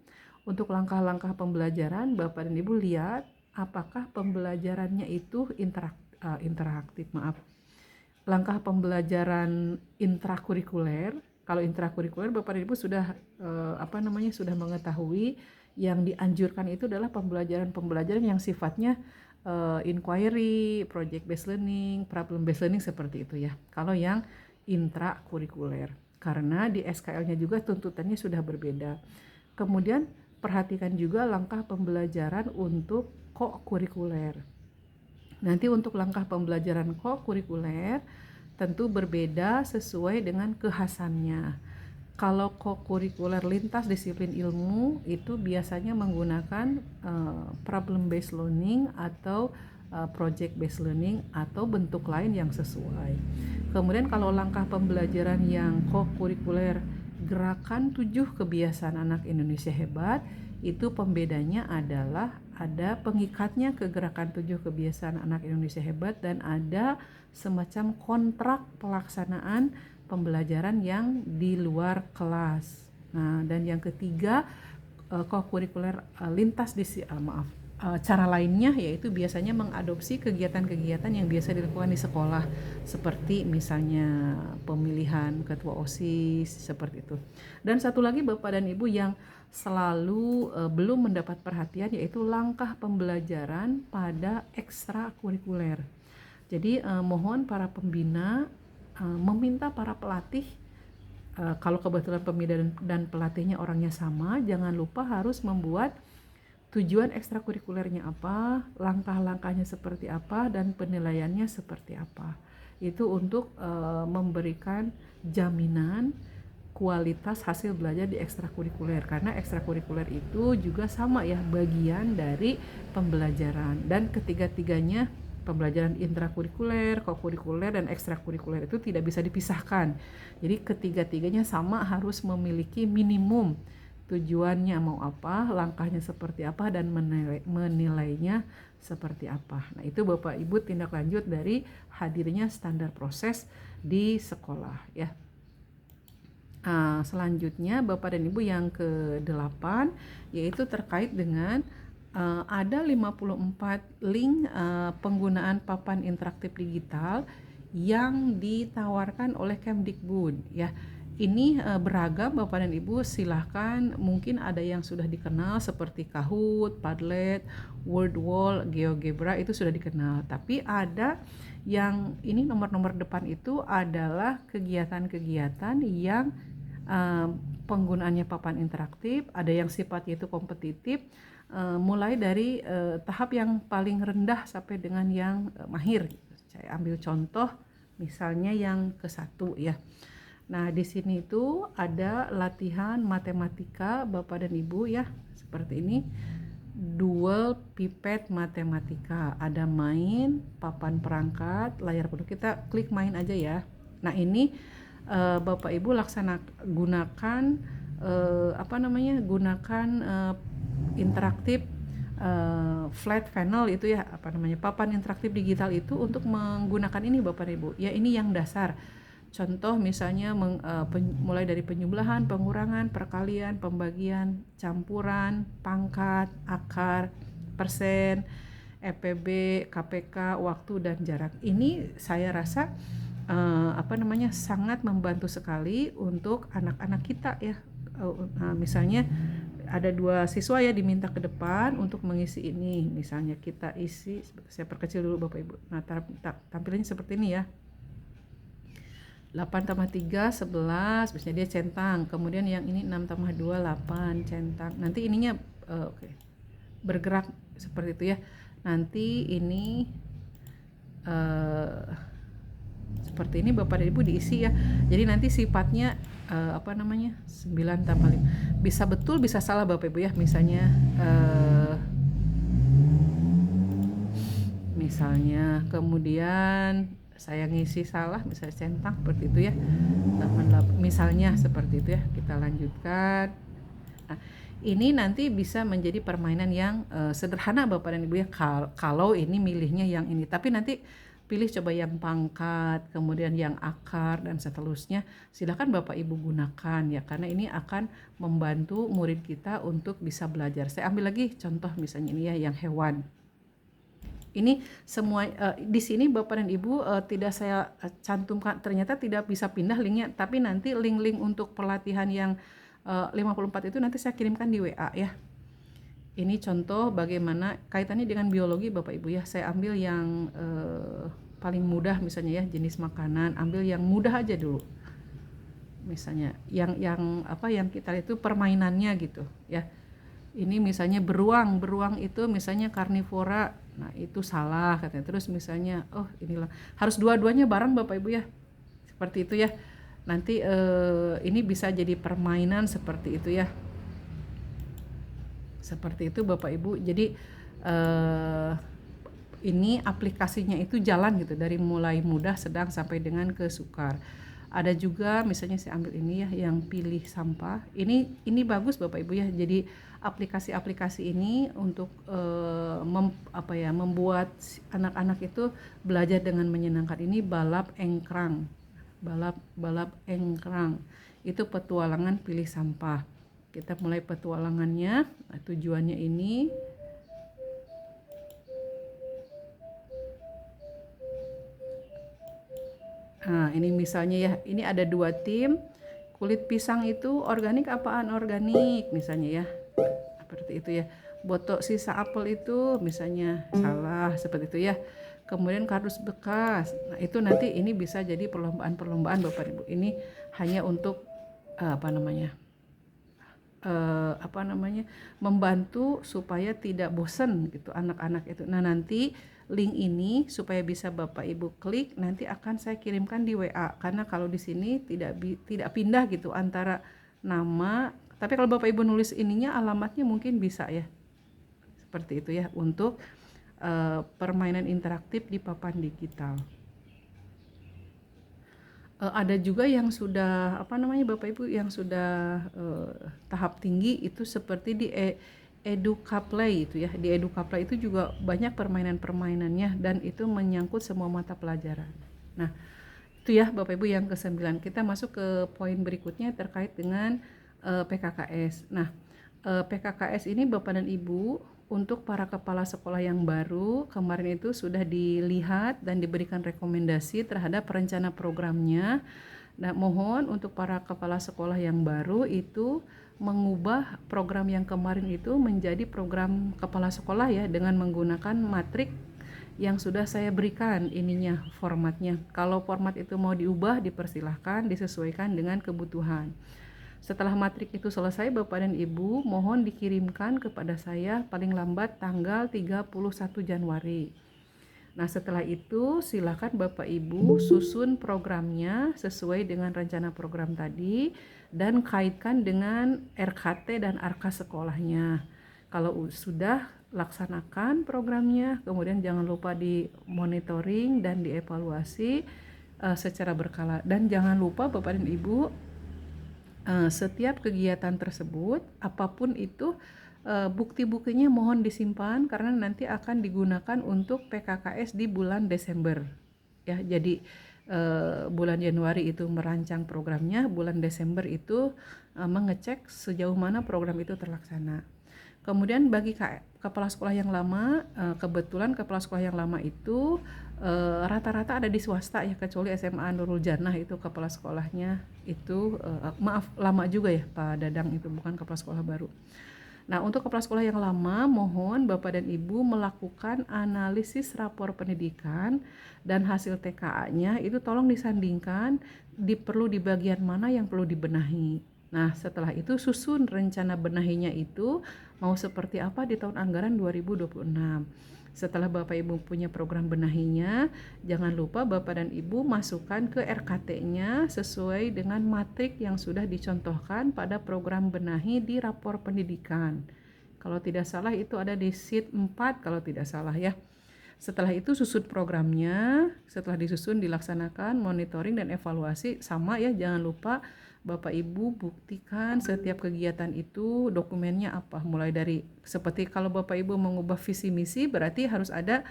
Untuk langkah-langkah pembelajaran Bapak dan Ibu lihat apakah pembelajarannya itu interaktif. Langkah pembelajaran intrakurikuler. Kalau intrakurikuler Bapak dan Ibu sudah sudah mengetahui yang dianjurkan itu adalah pembelajaran yang sifatnya inquiry, project based learning, problem based learning, seperti itu, ya. Kalau yang intrakurikuler, karena di SKL-nya juga tuntutannya sudah berbeda. Kemudian perhatikan juga langkah pembelajaran untuk co-kurikuler. Nanti untuk langkah pembelajaran co-kurikuler tentu berbeda sesuai dengan kekhasannya. Kalau co-kurikuler lintas disiplin ilmu itu biasanya menggunakan problem based learning atau project based learning atau bentuk lain yang sesuai. Kemudian kalau langkah pembelajaran yang co-kurikuler gerakan 7 kebiasaan anak Indonesia hebat, itu pembedanya adalah ada pengikatnya ke gerakan 7 kebiasaan anak Indonesia hebat, dan ada semacam kontrak pelaksanaan pembelajaran yang di luar kelas. Nah, dan yang ketiga, co-kurikuler lintas cara lainnya yaitu biasanya mengadopsi kegiatan-kegiatan yang biasa dilakukan di sekolah, seperti misalnya pemilihan ketua OSIS, seperti itu. Dan satu lagi Bapak dan Ibu yang selalu belum mendapat perhatian, yaitu langkah pembelajaran pada ekstrakurikuler. Jadi mohon para pembina meminta para pelatih, kalau kebetulan pembina dan pelatihnya orangnya sama, jangan lupa harus membuat tujuan ekstrakurikulernya apa, langkah-langkahnya seperti apa, dan penilaiannya seperti apa. Itu untuk memberikan jaminan kualitas hasil belajar di ekstrakurikuler, karena ekstrakurikuler itu juga sama ya, bagian dari pembelajaran, dan ketiga-tiganya pembelajaran intrakurikuler, kokurikuler, dan ekstrakurikuler itu tidak bisa dipisahkan. Jadi ketiga-tiganya sama, harus memiliki minimum tujuannya mau apa, langkahnya seperti apa, dan menilainya seperti apa. Nah, itu Bapak Ibu tindak lanjut dari hadirnya standar proses di sekolah ya. Selanjutnya Bapak dan Ibu yang ke-8 yaitu terkait dengan ada 54 link penggunaan papan interaktif digital yang ditawarkan oleh Kemdikbud ya. Ini beragam Bapak dan Ibu, silahkan, mungkin ada yang sudah dikenal seperti Kahoot, Padlet, Wordwall, GeoGebra itu sudah dikenal, tapi ada yang ini nomor-nomor depan itu adalah kegiatan-kegiatan yang penggunaannya papan interaktif, ada yang sifatnya itu kompetitif, mulai dari tahap yang paling rendah sampai dengan yang mahir. Saya ambil contoh misalnya yang ke-1 ya. Nah, di sini itu ada latihan matematika Bapak dan Ibu ya, seperti ini. Dual pipet matematika, ada main, papan perangkat, layar penuh. Kita klik main aja ya. Nah, ini Bapak Ibu gunakan gunakan interaktif flat panel itu ya, papan interaktif digital itu untuk menggunakan ini Bapak Ibu. Ya, ini yang dasar. Contoh misalnya mulai dari penjumlahan, pengurangan, perkalian, pembagian, campuran, pangkat, akar, persen, EPB, KPK, waktu, dan jarak. Ini saya rasa sangat membantu sekali untuk anak-anak kita ya. Misalnya ada 2 siswa ya diminta ke depan untuk mengisi ini. Misalnya kita isi, saya perkecil dulu Bapak Ibu. Nah, tampilannya seperti ini ya. 8 tambah 3, 11, misalnya dia centang. Kemudian yang ini 6 tambah 2, 8, centang. Nanti ininya bergerak seperti itu ya. Nanti ini seperti ini Bapak dan Ibu diisi ya. Jadi nanti sifatnya 9 tambah 5. Bisa betul, bisa salah Bapak Ibu ya. Misalnya kemudian saya ngisi salah, misalnya centang seperti itu ya, 88 misalnya seperti itu ya. Kita lanjutkan. Nah, ini nanti bisa menjadi permainan yang sederhana Bapak dan Ibu ya, kalau ini milihnya yang ini. Tapi nanti pilih coba yang pangkat, kemudian yang akar, dan seterusnya. Silakan Bapak Ibu gunakan ya, karena ini akan membantu murid kita untuk bisa belajar. Saya ambil lagi contoh misalnya ini ya, yang hewan. Ini semua di sini Bapak dan Ibu tidak saya cantumkan, ternyata tidak bisa pindah linknya, tapi nanti link-link untuk pelatihan yang 54 itu nanti saya kirimkan di WA ya. Ini contoh bagaimana kaitannya dengan biologi Bapak Ibu ya. Saya ambil yang paling mudah misalnya ya, jenis makanan, ambil yang mudah aja dulu. Misalnya yang kita lihat itu permainannya gitu ya. Ini misalnya beruang itu misalnya karnivora. Nah, itu salah katanya. Terus misalnya inilah harus dua-duanya bareng Bapak Ibu ya. Seperti itu ya. Nanti ini bisa jadi permainan seperti itu ya. Seperti itu Bapak Ibu. Jadi ini aplikasinya itu jalan gitu, dari mulai mudah, sedang, sampai dengan ke sukar. Ada juga misalnya saya ambil ini ya, yang pilih sampah. Ini bagus Bapak Ibu ya. Jadi aplikasi-aplikasi ini untuk membuat anak-anak itu belajar dengan menyenangkan. Ini balap engkrang. Balap engkrang. Itu petualangan pilih sampah. Kita mulai petualangannya. Nah, tujuannya ini Nah, ini misalnya ya, ini ada 2 tim. Kulit pisang itu organik apa anorganik misalnya ya. Seperti itu ya. Botok sisa apel itu misalnya salah, seperti itu ya. Kemudian kardus bekas. Nah, itu nanti ini bisa jadi perlombaan-perlombaan Bapak Ibu. Ini hanya untuk membantu supaya tidak bosan gitu anak-anak itu. Nah, nanti link ini supaya bisa Bapak Ibu klik, nanti akan saya kirimkan di WA, karena kalau di sini tidak pindah gitu antara nama, tapi kalau Bapak Ibu nulis ininya alamatnya mungkin bisa ya. Seperti itu ya untuk permainan interaktif di papan digital. Ada juga yang sudah Bapak Ibu yang sudah tahap tinggi itu seperti di Educaplay itu ya. Di Educaplay itu juga banyak permainan-permainannya dan itu menyangkut semua mata pelajaran. Nah, itu ya Bapak Ibu yang ke-9. Kita masuk ke poin berikutnya terkait dengan PKKS. Nah, PKKS ini Bapak dan Ibu untuk para kepala sekolah yang baru kemarin itu sudah dilihat dan diberikan rekomendasi terhadap rencana programnya. Nah, mohon untuk para kepala sekolah yang baru itu mengubah program yang kemarin itu menjadi program kepala sekolah ya, dengan menggunakan matrik yang sudah saya berikan ininya formatnya. Kalau format itu mau diubah dipersilahkan, disesuaikan dengan kebutuhan. Setelah matrik itu selesai Bapak dan Ibu mohon dikirimkan kepada saya paling lambat tanggal 31 Januari. Nah, setelah itu silakan Bapak Ibu susun programnya sesuai dengan rencana program tadi dan kaitkan dengan RKT dan RK sekolahnya. Kalau sudah laksanakan programnya, kemudian jangan lupa di monitoring dan dievaluasi secara berkala, dan jangan lupa Bapak dan Ibu setiap kegiatan tersebut apapun itu bukti-buktinya mohon disimpan karena nanti akan digunakan untuk PKKS di bulan Desember ya. Jadi bulan Januari itu merancang programnya, bulan Desember itu mengecek sejauh mana program itu terlaksana. Kemudian bagi kepala sekolah yang lama, kebetulan kepala sekolah yang lama itu rata-rata ada di swasta ya, kecuali SMA Nurul Jannah itu kepala sekolahnya itu lama juga ya Pak Dadang, itu bukan kepala sekolah baru. Nah, untuk kepala sekolah yang lama mohon Bapak dan Ibu melakukan analisis rapor pendidikan dan hasil TKA-nya itu tolong disandingkan, perlu di bagian mana yang perlu dibenahi. Nah, setelah itu susun rencana benahinya itu mau seperti apa di tahun anggaran 2026. Setelah Bapak Ibu punya program benahinya, jangan lupa Bapak dan Ibu masukkan ke RKT-nya sesuai dengan matrik yang sudah dicontohkan pada program benahi di rapor pendidikan. Kalau tidak salah itu ada di sheet 4 kalau tidak salah ya. Setelah itu susun programnya, setelah disusun dilaksanakan monitoring dan evaluasi sama ya, jangan lupa Bapak Ibu buktikan setiap kegiatan itu dokumennya apa, mulai dari seperti kalau Bapak Ibu mengubah visi misi berarti harus ada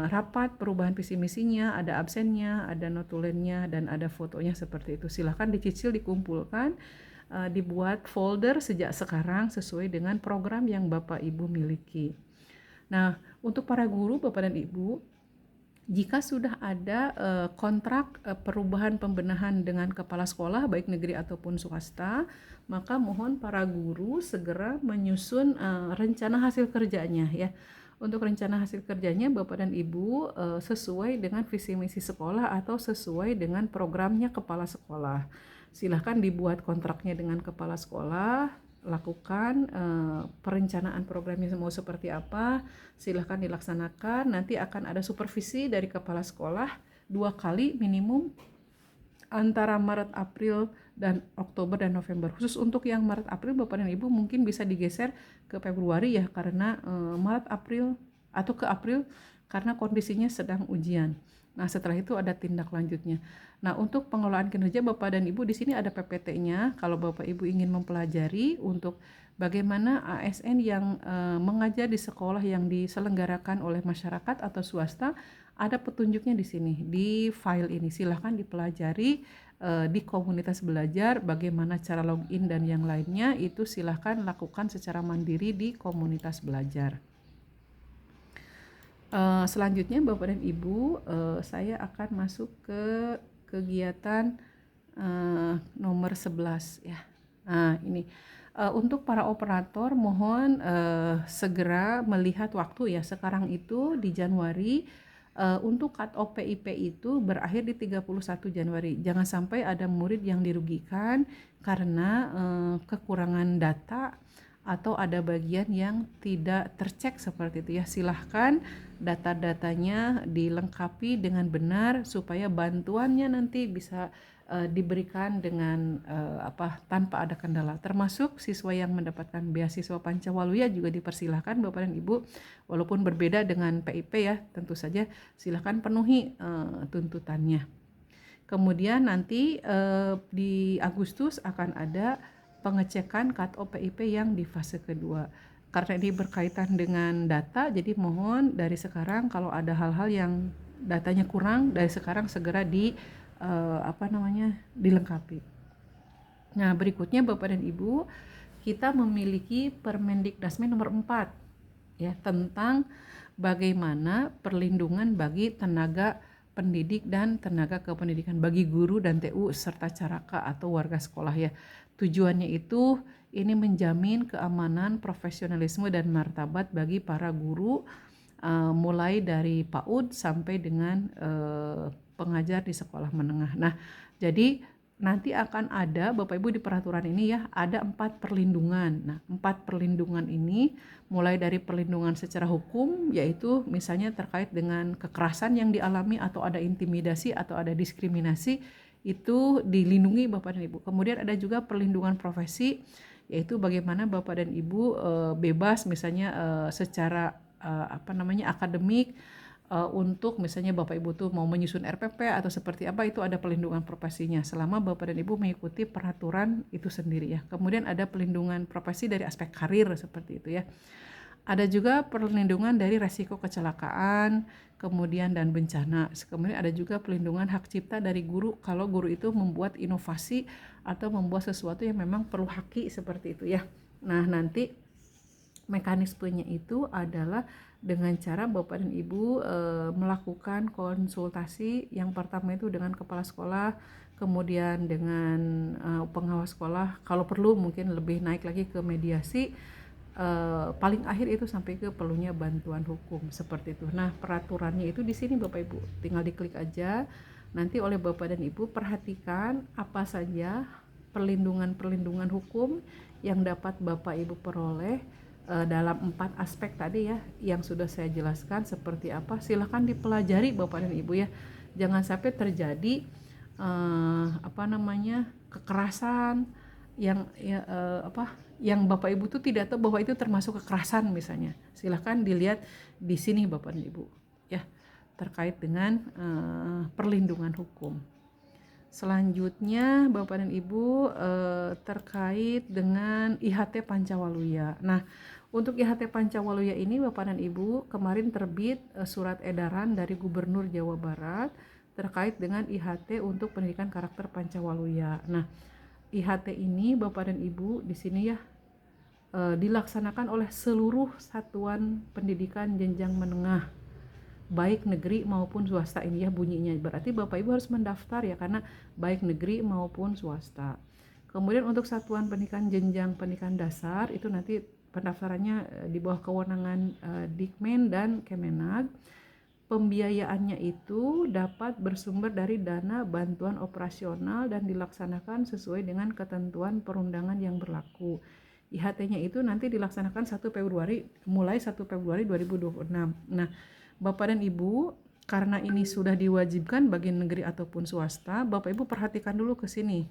rapat perubahan visi misinya, ada absennya, ada notulennya, dan ada fotonya seperti itu. Silahkan dicicil, dikumpulkan, dibuat folder sejak sekarang sesuai dengan program yang Bapak Ibu miliki. Nah, untuk para guru Bapak dan Ibu, jika sudah ada kontrak perubahan pembenahan dengan kepala sekolah baik negeri ataupun swasta, maka mohon para guru segera menyusun rencana hasil kerjanya ya. Untuk rencana hasil kerjanya Bapak dan Ibu sesuai dengan visi misi sekolah atau sesuai dengan programnya kepala sekolah. Silahkan dibuat kontraknya dengan kepala sekolah, lakukan perencanaan programnya mau seperti apa, silahkan dilaksanakan. Nanti akan ada supervisi dari kepala sekolah 2 kali minimum antara Maret, April, dan Oktober dan November. Khusus untuk yang Maret, April Bapak dan Ibu mungkin bisa digeser ke Februari ya, karena Maret, April atau ke April karena kondisinya sedang ujian. Nah, setelah itu ada tindak lanjutnya. Nah, untuk pengelolaan kinerja Bapak dan Ibu di sini ada PPT-nya. Kalau Bapak Ibu ingin mempelajari untuk bagaimana ASN yang mengajar di sekolah yang diselenggarakan oleh masyarakat atau swasta, ada petunjuknya di sini, di file ini. Silahkan dipelajari di komunitas belajar, bagaimana cara login dan yang lainnya, itu silahkan lakukan secara mandiri di komunitas belajar. Selanjutnya Bapak dan Ibu, saya akan masuk ke kegiatan nomor 11 ya. Nah, ini untuk para operator mohon segera melihat waktu ya. Sekarang itu di Januari untuk cut off PIP itu berakhir di 31 Januari. Jangan sampai ada murid yang dirugikan karena kekurangan data atau ada bagian yang tidak tercek seperti itu ya. Silahkan data-datanya dilengkapi dengan benar supaya bantuannya nanti bisa diberikan dengan tanpa ada kendala. Termasuk siswa yang mendapatkan beasiswa Pancawaluya juga dipersilahkan Bapak dan Ibu, walaupun berbeda dengan PIP ya, tentu saja silahkan penuhi tuntutannya. Kemudian nanti di Agustus akan ada pengecekan cut-off PIP yang di fase kedua. Karena ini berkaitan dengan data, jadi mohon dari sekarang kalau ada hal-hal yang datanya kurang, dari sekarang segera dilengkapi. Nah, berikutnya Bapak dan Ibu, kita memiliki Permendikdasmen nomor 4 ya, tentang bagaimana perlindungan bagi tenaga pendidik dan tenaga kependidikan, bagi guru dan TU serta caraka atau warga sekolah ya. Tujuannya itu ini menjamin keamanan, profesionalisme dan martabat bagi para guru mulai dari PAUD sampai dengan pengajar di sekolah menengah. Nah, jadi nanti akan ada Bapak Ibu di peraturan ini ya, ada 4 perlindungan. Nah, 4 perlindungan ini mulai dari perlindungan secara hukum, yaitu misalnya terkait dengan kekerasan yang dialami atau ada intimidasi atau ada diskriminasi, itu dilindungi Bapak dan Ibu. Kemudian ada juga perlindungan profesi, yaitu bagaimana Bapak dan Ibu bebas misalnya secara akademik, untuk misalnya Bapak Ibu tuh mau menyusun RPP atau seperti apa, itu ada perlindungan profesinya selama Bapak dan Ibu mengikuti peraturan itu sendiri ya. Kemudian ada perlindungan profesi dari aspek karir seperti itu ya. Ada juga perlindungan dari resiko kecelakaan, kemudian dan bencana. Kemudian ada juga perlindungan hak cipta dari guru kalau guru itu membuat inovasi atau membuat sesuatu yang memang perlu haki seperti itu ya. Nah, nanti mekanismenya itu adalah dengan cara Bapak dan Ibu melakukan konsultasi. Yang pertama itu dengan kepala sekolah, kemudian dengan pengawas sekolah, kalau perlu mungkin lebih naik lagi ke mediasi, paling akhir itu sampai ke perlunya bantuan hukum seperti itu. Nah, peraturannya itu di sini Bapak Ibu, tinggal diklik aja. Nanti oleh Bapak dan Ibu perhatikan apa saja perlindungan hukum yang dapat Bapak Ibu peroleh dalam 4 aspek tadi ya, yang sudah saya jelaskan seperti apa. Silahkan dipelajari Bapak dan Ibu ya, jangan sampai terjadi kekerasan yang Bapak Ibu tuh tidak tahu bahwa itu termasuk kekerasan misalnya. Silahkan dilihat di sini Bapak dan Ibu ya, terkait dengan perlindungan hukum. Selanjutnya Bapak dan Ibu terkait dengan IHT Pancawaluya. Nah, untuk IHT Pancawaluya ini Bapak dan Ibu kemarin terbit surat edaran dari Gubernur Jawa Barat terkait dengan IHT untuk pendidikan karakter Pancawaluya. Nah, IHT ini Bapak dan Ibu di sini ya dilaksanakan oleh seluruh satuan pendidikan jenjang menengah, baik negeri maupun swasta ini ya bunyinya. Berarti Bapak Ibu harus mendaftar ya, karena baik negeri maupun swasta. Kemudian untuk satuan pendidikan jenjang pendidikan dasar itu nanti pendaftarannya di bawah kewenangan Dikmen dan Kemenag. Pembiayaannya itu dapat bersumber dari dana bantuan operasional dan dilaksanakan sesuai dengan ketentuan perundangan yang berlaku. IHT-nya itu nanti dilaksanakan mulai 1 Februari 2026. Nah, Bapak dan Ibu, karena ini sudah diwajibkan bagi negeri ataupun swasta, Bapak Ibu perhatikan dulu ke sini.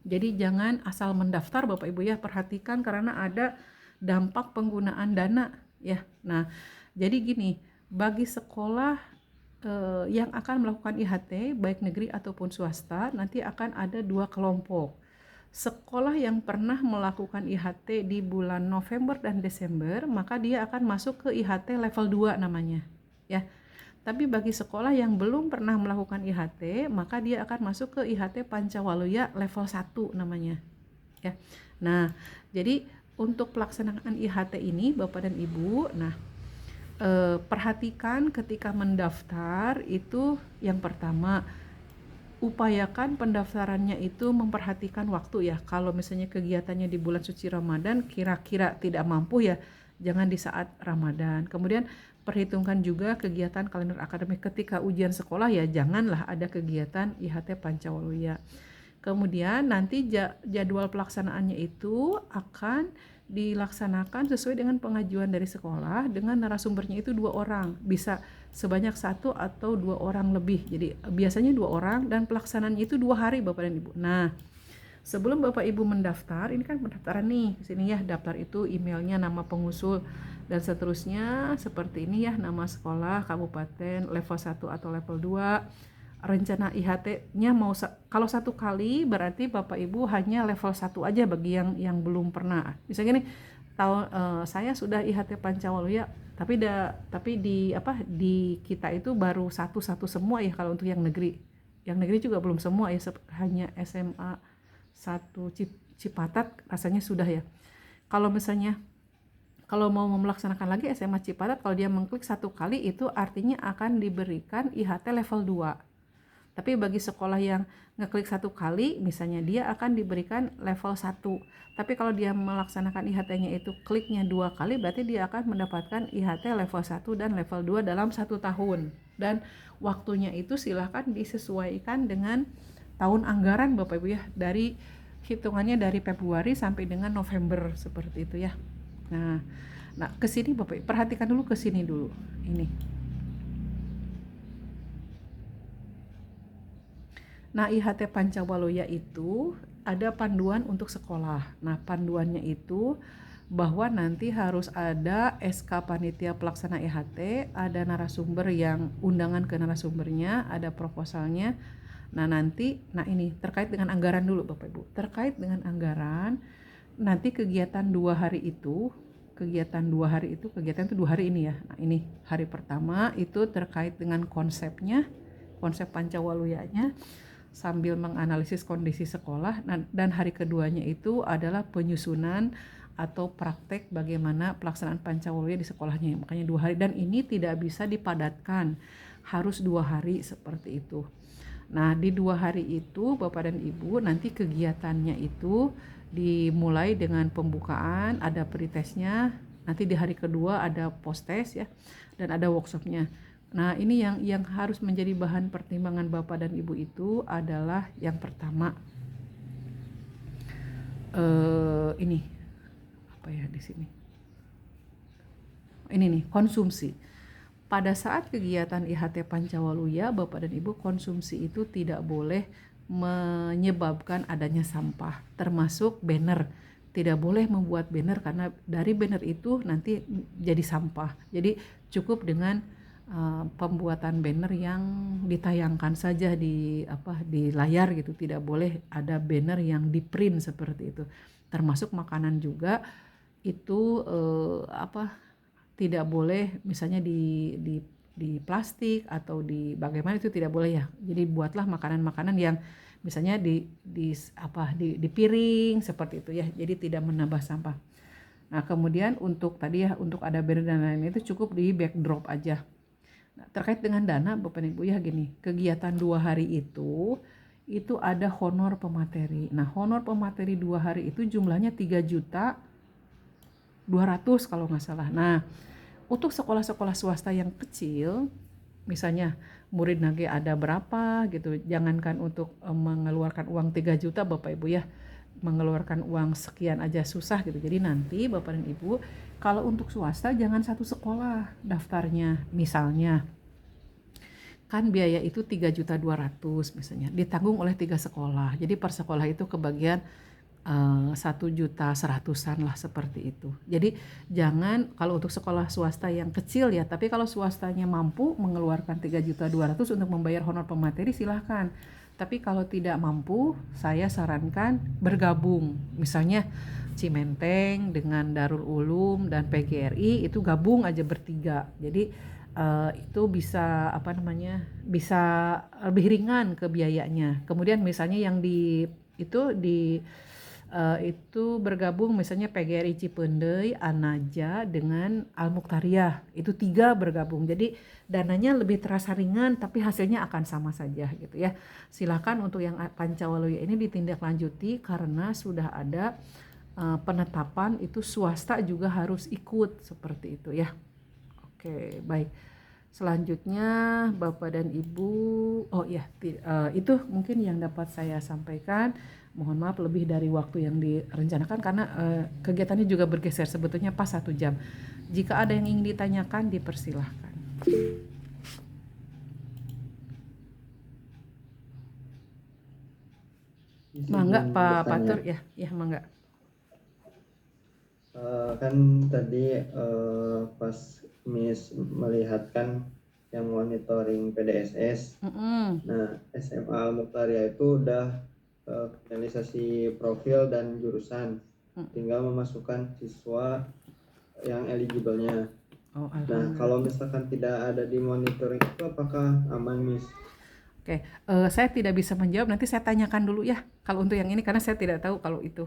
Jadi jangan asal mendaftar Bapak Ibu ya, perhatikan karena ada dampak penggunaan dana ya. Nah, jadi gini, bagi sekolah yang akan melakukan IHT baik negeri ataupun swasta, nanti akan ada 2 kelompok. Sekolah yang pernah melakukan IHT di bulan November dan Desember, maka dia akan masuk ke IHT level 2 namanya ya. Tapi bagi sekolah yang belum pernah melakukan IHT, maka dia akan masuk ke IHT Pancawaluya level 1 namanya ya. Nah, jadi untuk pelaksanaan IHT ini Bapak dan Ibu, perhatikan ketika mendaftar itu yang pertama, upayakan pendaftarannya itu memperhatikan waktu ya. Kalau misalnya kegiatannya di bulan suci Ramadan, kira-kira tidak mampu ya, jangan di saat Ramadan. Kemudian perhitungkan juga kegiatan kalender akademik. Ketika ujian sekolah ya janganlah ada kegiatan IHT Pancawaluya. Kemudian nanti jadwal pelaksanaannya itu akan dilaksanakan sesuai dengan pengajuan dari sekolah dengan narasumbernya itu 2 orang, bisa sebanyak 1 atau 2 orang lebih. Jadi biasanya 2 orang dan pelaksanaannya itu 2 hari Bapak dan Ibu. Nah, sebelum Bapak Ibu mendaftar, ini kan pendaftaran nih, kesini ya, daftar itu emailnya, nama pengusul dan seterusnya seperti ini ya, nama sekolah, kabupaten, level 1 atau level 2, rencana IHT-nya mau kalau 1 kali berarti Bapak Ibu hanya level 1 aja bagi yang belum pernah. Misalnya nih, saya sudah IHT Pancawaluya tapi di kita itu baru satu semua ya kalau untuk yang negeri. Yang negeri juga belum semua ya, hanya SMA 1 Cipatat rasanya sudah ya. Kalau misalnya kalau mau melaksanakan lagi SMA Cipatat, kalau dia mengklik 1 kali itu artinya akan diberikan IHT level 2. Tapi bagi sekolah yang ngeklik 1 kali, misalnya dia akan diberikan level 1. Tapi kalau dia melaksanakan IHT-nya itu kliknya 2 kali, berarti dia akan mendapatkan IHT level 1 dan level 2 dalam 1 tahun. Dan waktunya itu silahkan disesuaikan dengan tahun anggaran Bapak Ibu ya, dari hitungannya dari Februari sampai dengan November seperti itu ya. Nah, ke sini Bapak Ibu, perhatikan dulu ke sini dulu. Ini. Nah, IHT Pancawaluya itu ada panduan untuk sekolah. Nah, panduannya itu bahwa nanti harus ada SK Panitia Pelaksana IHT, ada narasumber yang undangan ke narasumbernya, ada proposalnya. Nah, ini terkait dengan anggaran dulu Bapak Ibu. Terkait dengan anggaran, nanti kegiatan 2 hari itu, kegiatan 2 hari ini ya. Nah, ini hari pertama itu terkait dengan konsepnya, konsep Pancawaluyanya, sambil menganalisis kondisi sekolah. Dan hari keduanya itu adalah penyusunan atau praktek bagaimana pelaksanaan Pancawaluya di sekolahnya. Makanya 2 hari, dan ini tidak bisa dipadatkan, harus 2 hari seperti itu. Nah, di 2 hari itu Bapak dan Ibu nanti kegiatannya itu dimulai dengan pembukaan, ada pretestnya, nanti di hari kedua ada post-test ya, dan ada workshopnya. Nah, ini yang harus menjadi bahan pertimbangan Bapak dan Ibu itu adalah yang pertama, ini apa ya di sini? Ini nih, konsumsi. Pada saat kegiatan IHT Pancawaluya, Bapak dan Ibu, konsumsi itu tidak boleh menyebabkan adanya sampah, termasuk banner. Tidak boleh membuat banner karena dari banner itu nanti jadi sampah. Jadi cukup dengan pembuatan banner yang ditayangkan saja di layar gitu. Tidak boleh ada banner yang di print seperti itu. Termasuk makanan juga itu tidak boleh misalnya di plastik atau di bagaimana, itu tidak boleh ya. Jadi buatlah makanan-makanan yang misalnya di piring seperti itu ya. Jadi tidak menambah sampah. Nah, kemudian untuk tadi ya, untuk ada banner dan lain-lain itu cukup di backdrop aja. Nah, terkait dengan dana Bapak Ibu ya, gini, kegiatan 2 hari itu ada honor pemateri. Nah, honor pemateri 2 hari itu jumlahnya 3.200.000 kalau nggak salah. Nah, untuk sekolah-sekolah swasta yang kecil, misalnya murid nage ada berapa gitu, jangankan untuk mengeluarkan uang 3 juta Bapak Ibu ya, mengeluarkan uang sekian aja susah gitu. Jadi nanti Bapak dan Ibu, kalau untuk swasta jangan 1 sekolah daftarnya. Misalnya kan biaya itu 3.200.000 misalnya, ditanggung oleh 3 sekolah. Jadi per sekolah itu kebagian 1.100.000-an lah seperti itu. Jadi jangan, kalau untuk sekolah swasta yang kecil ya, tapi kalau swastanya mampu mengeluarkan 3.200.000 untuk membayar honor pemateri silahkan. Tapi kalau tidak mampu, saya sarankan bergabung. Misalnya Cimenteng dengan Darul Ulum dan PGRI itu gabung aja bertiga. Jadi itu bisa bisa lebih ringan ke biayanya. Kemudian misalnya yang itu bergabung misalnya PGRI Cipendei, Anaja dengan Al Muqtariyah, itu 3 bergabung. Jadi dananya lebih terasa ringan tapi hasilnya akan sama saja gitu ya. Silakan untuk yang Pancawaluya ini ditindaklanjuti karena sudah ada penetapan itu swasta juga harus ikut seperti itu ya. Oke, baik. Selanjutnya Bapak dan Ibu, itu mungkin yang dapat saya sampaikan. Mohon maaf lebih dari waktu yang direncanakan karena kegiatannya juga bergeser sebetulnya pas 1 jam. Jika ada yang ingin ditanyakan dipersilahkan. Mangga Izin Pak bertanya. Patur ya, ya mangga. Kan tadi pas Miss melihatkan yang monitoring PDSS. Nah, SMA Al-Muqtaria itu udah finalisasi profil dan jurusan. Tinggal memasukkan siswa yang eligible-nya. Oh, Nah, alhamdulillah. kalau misalkan tidak ada di monitoring itu apakah aman, Miss? Oke, saya tidak bisa menjawab, nanti saya tanyakan dulu ya kalau untuk yang ini karena saya tidak tahu kalau itu.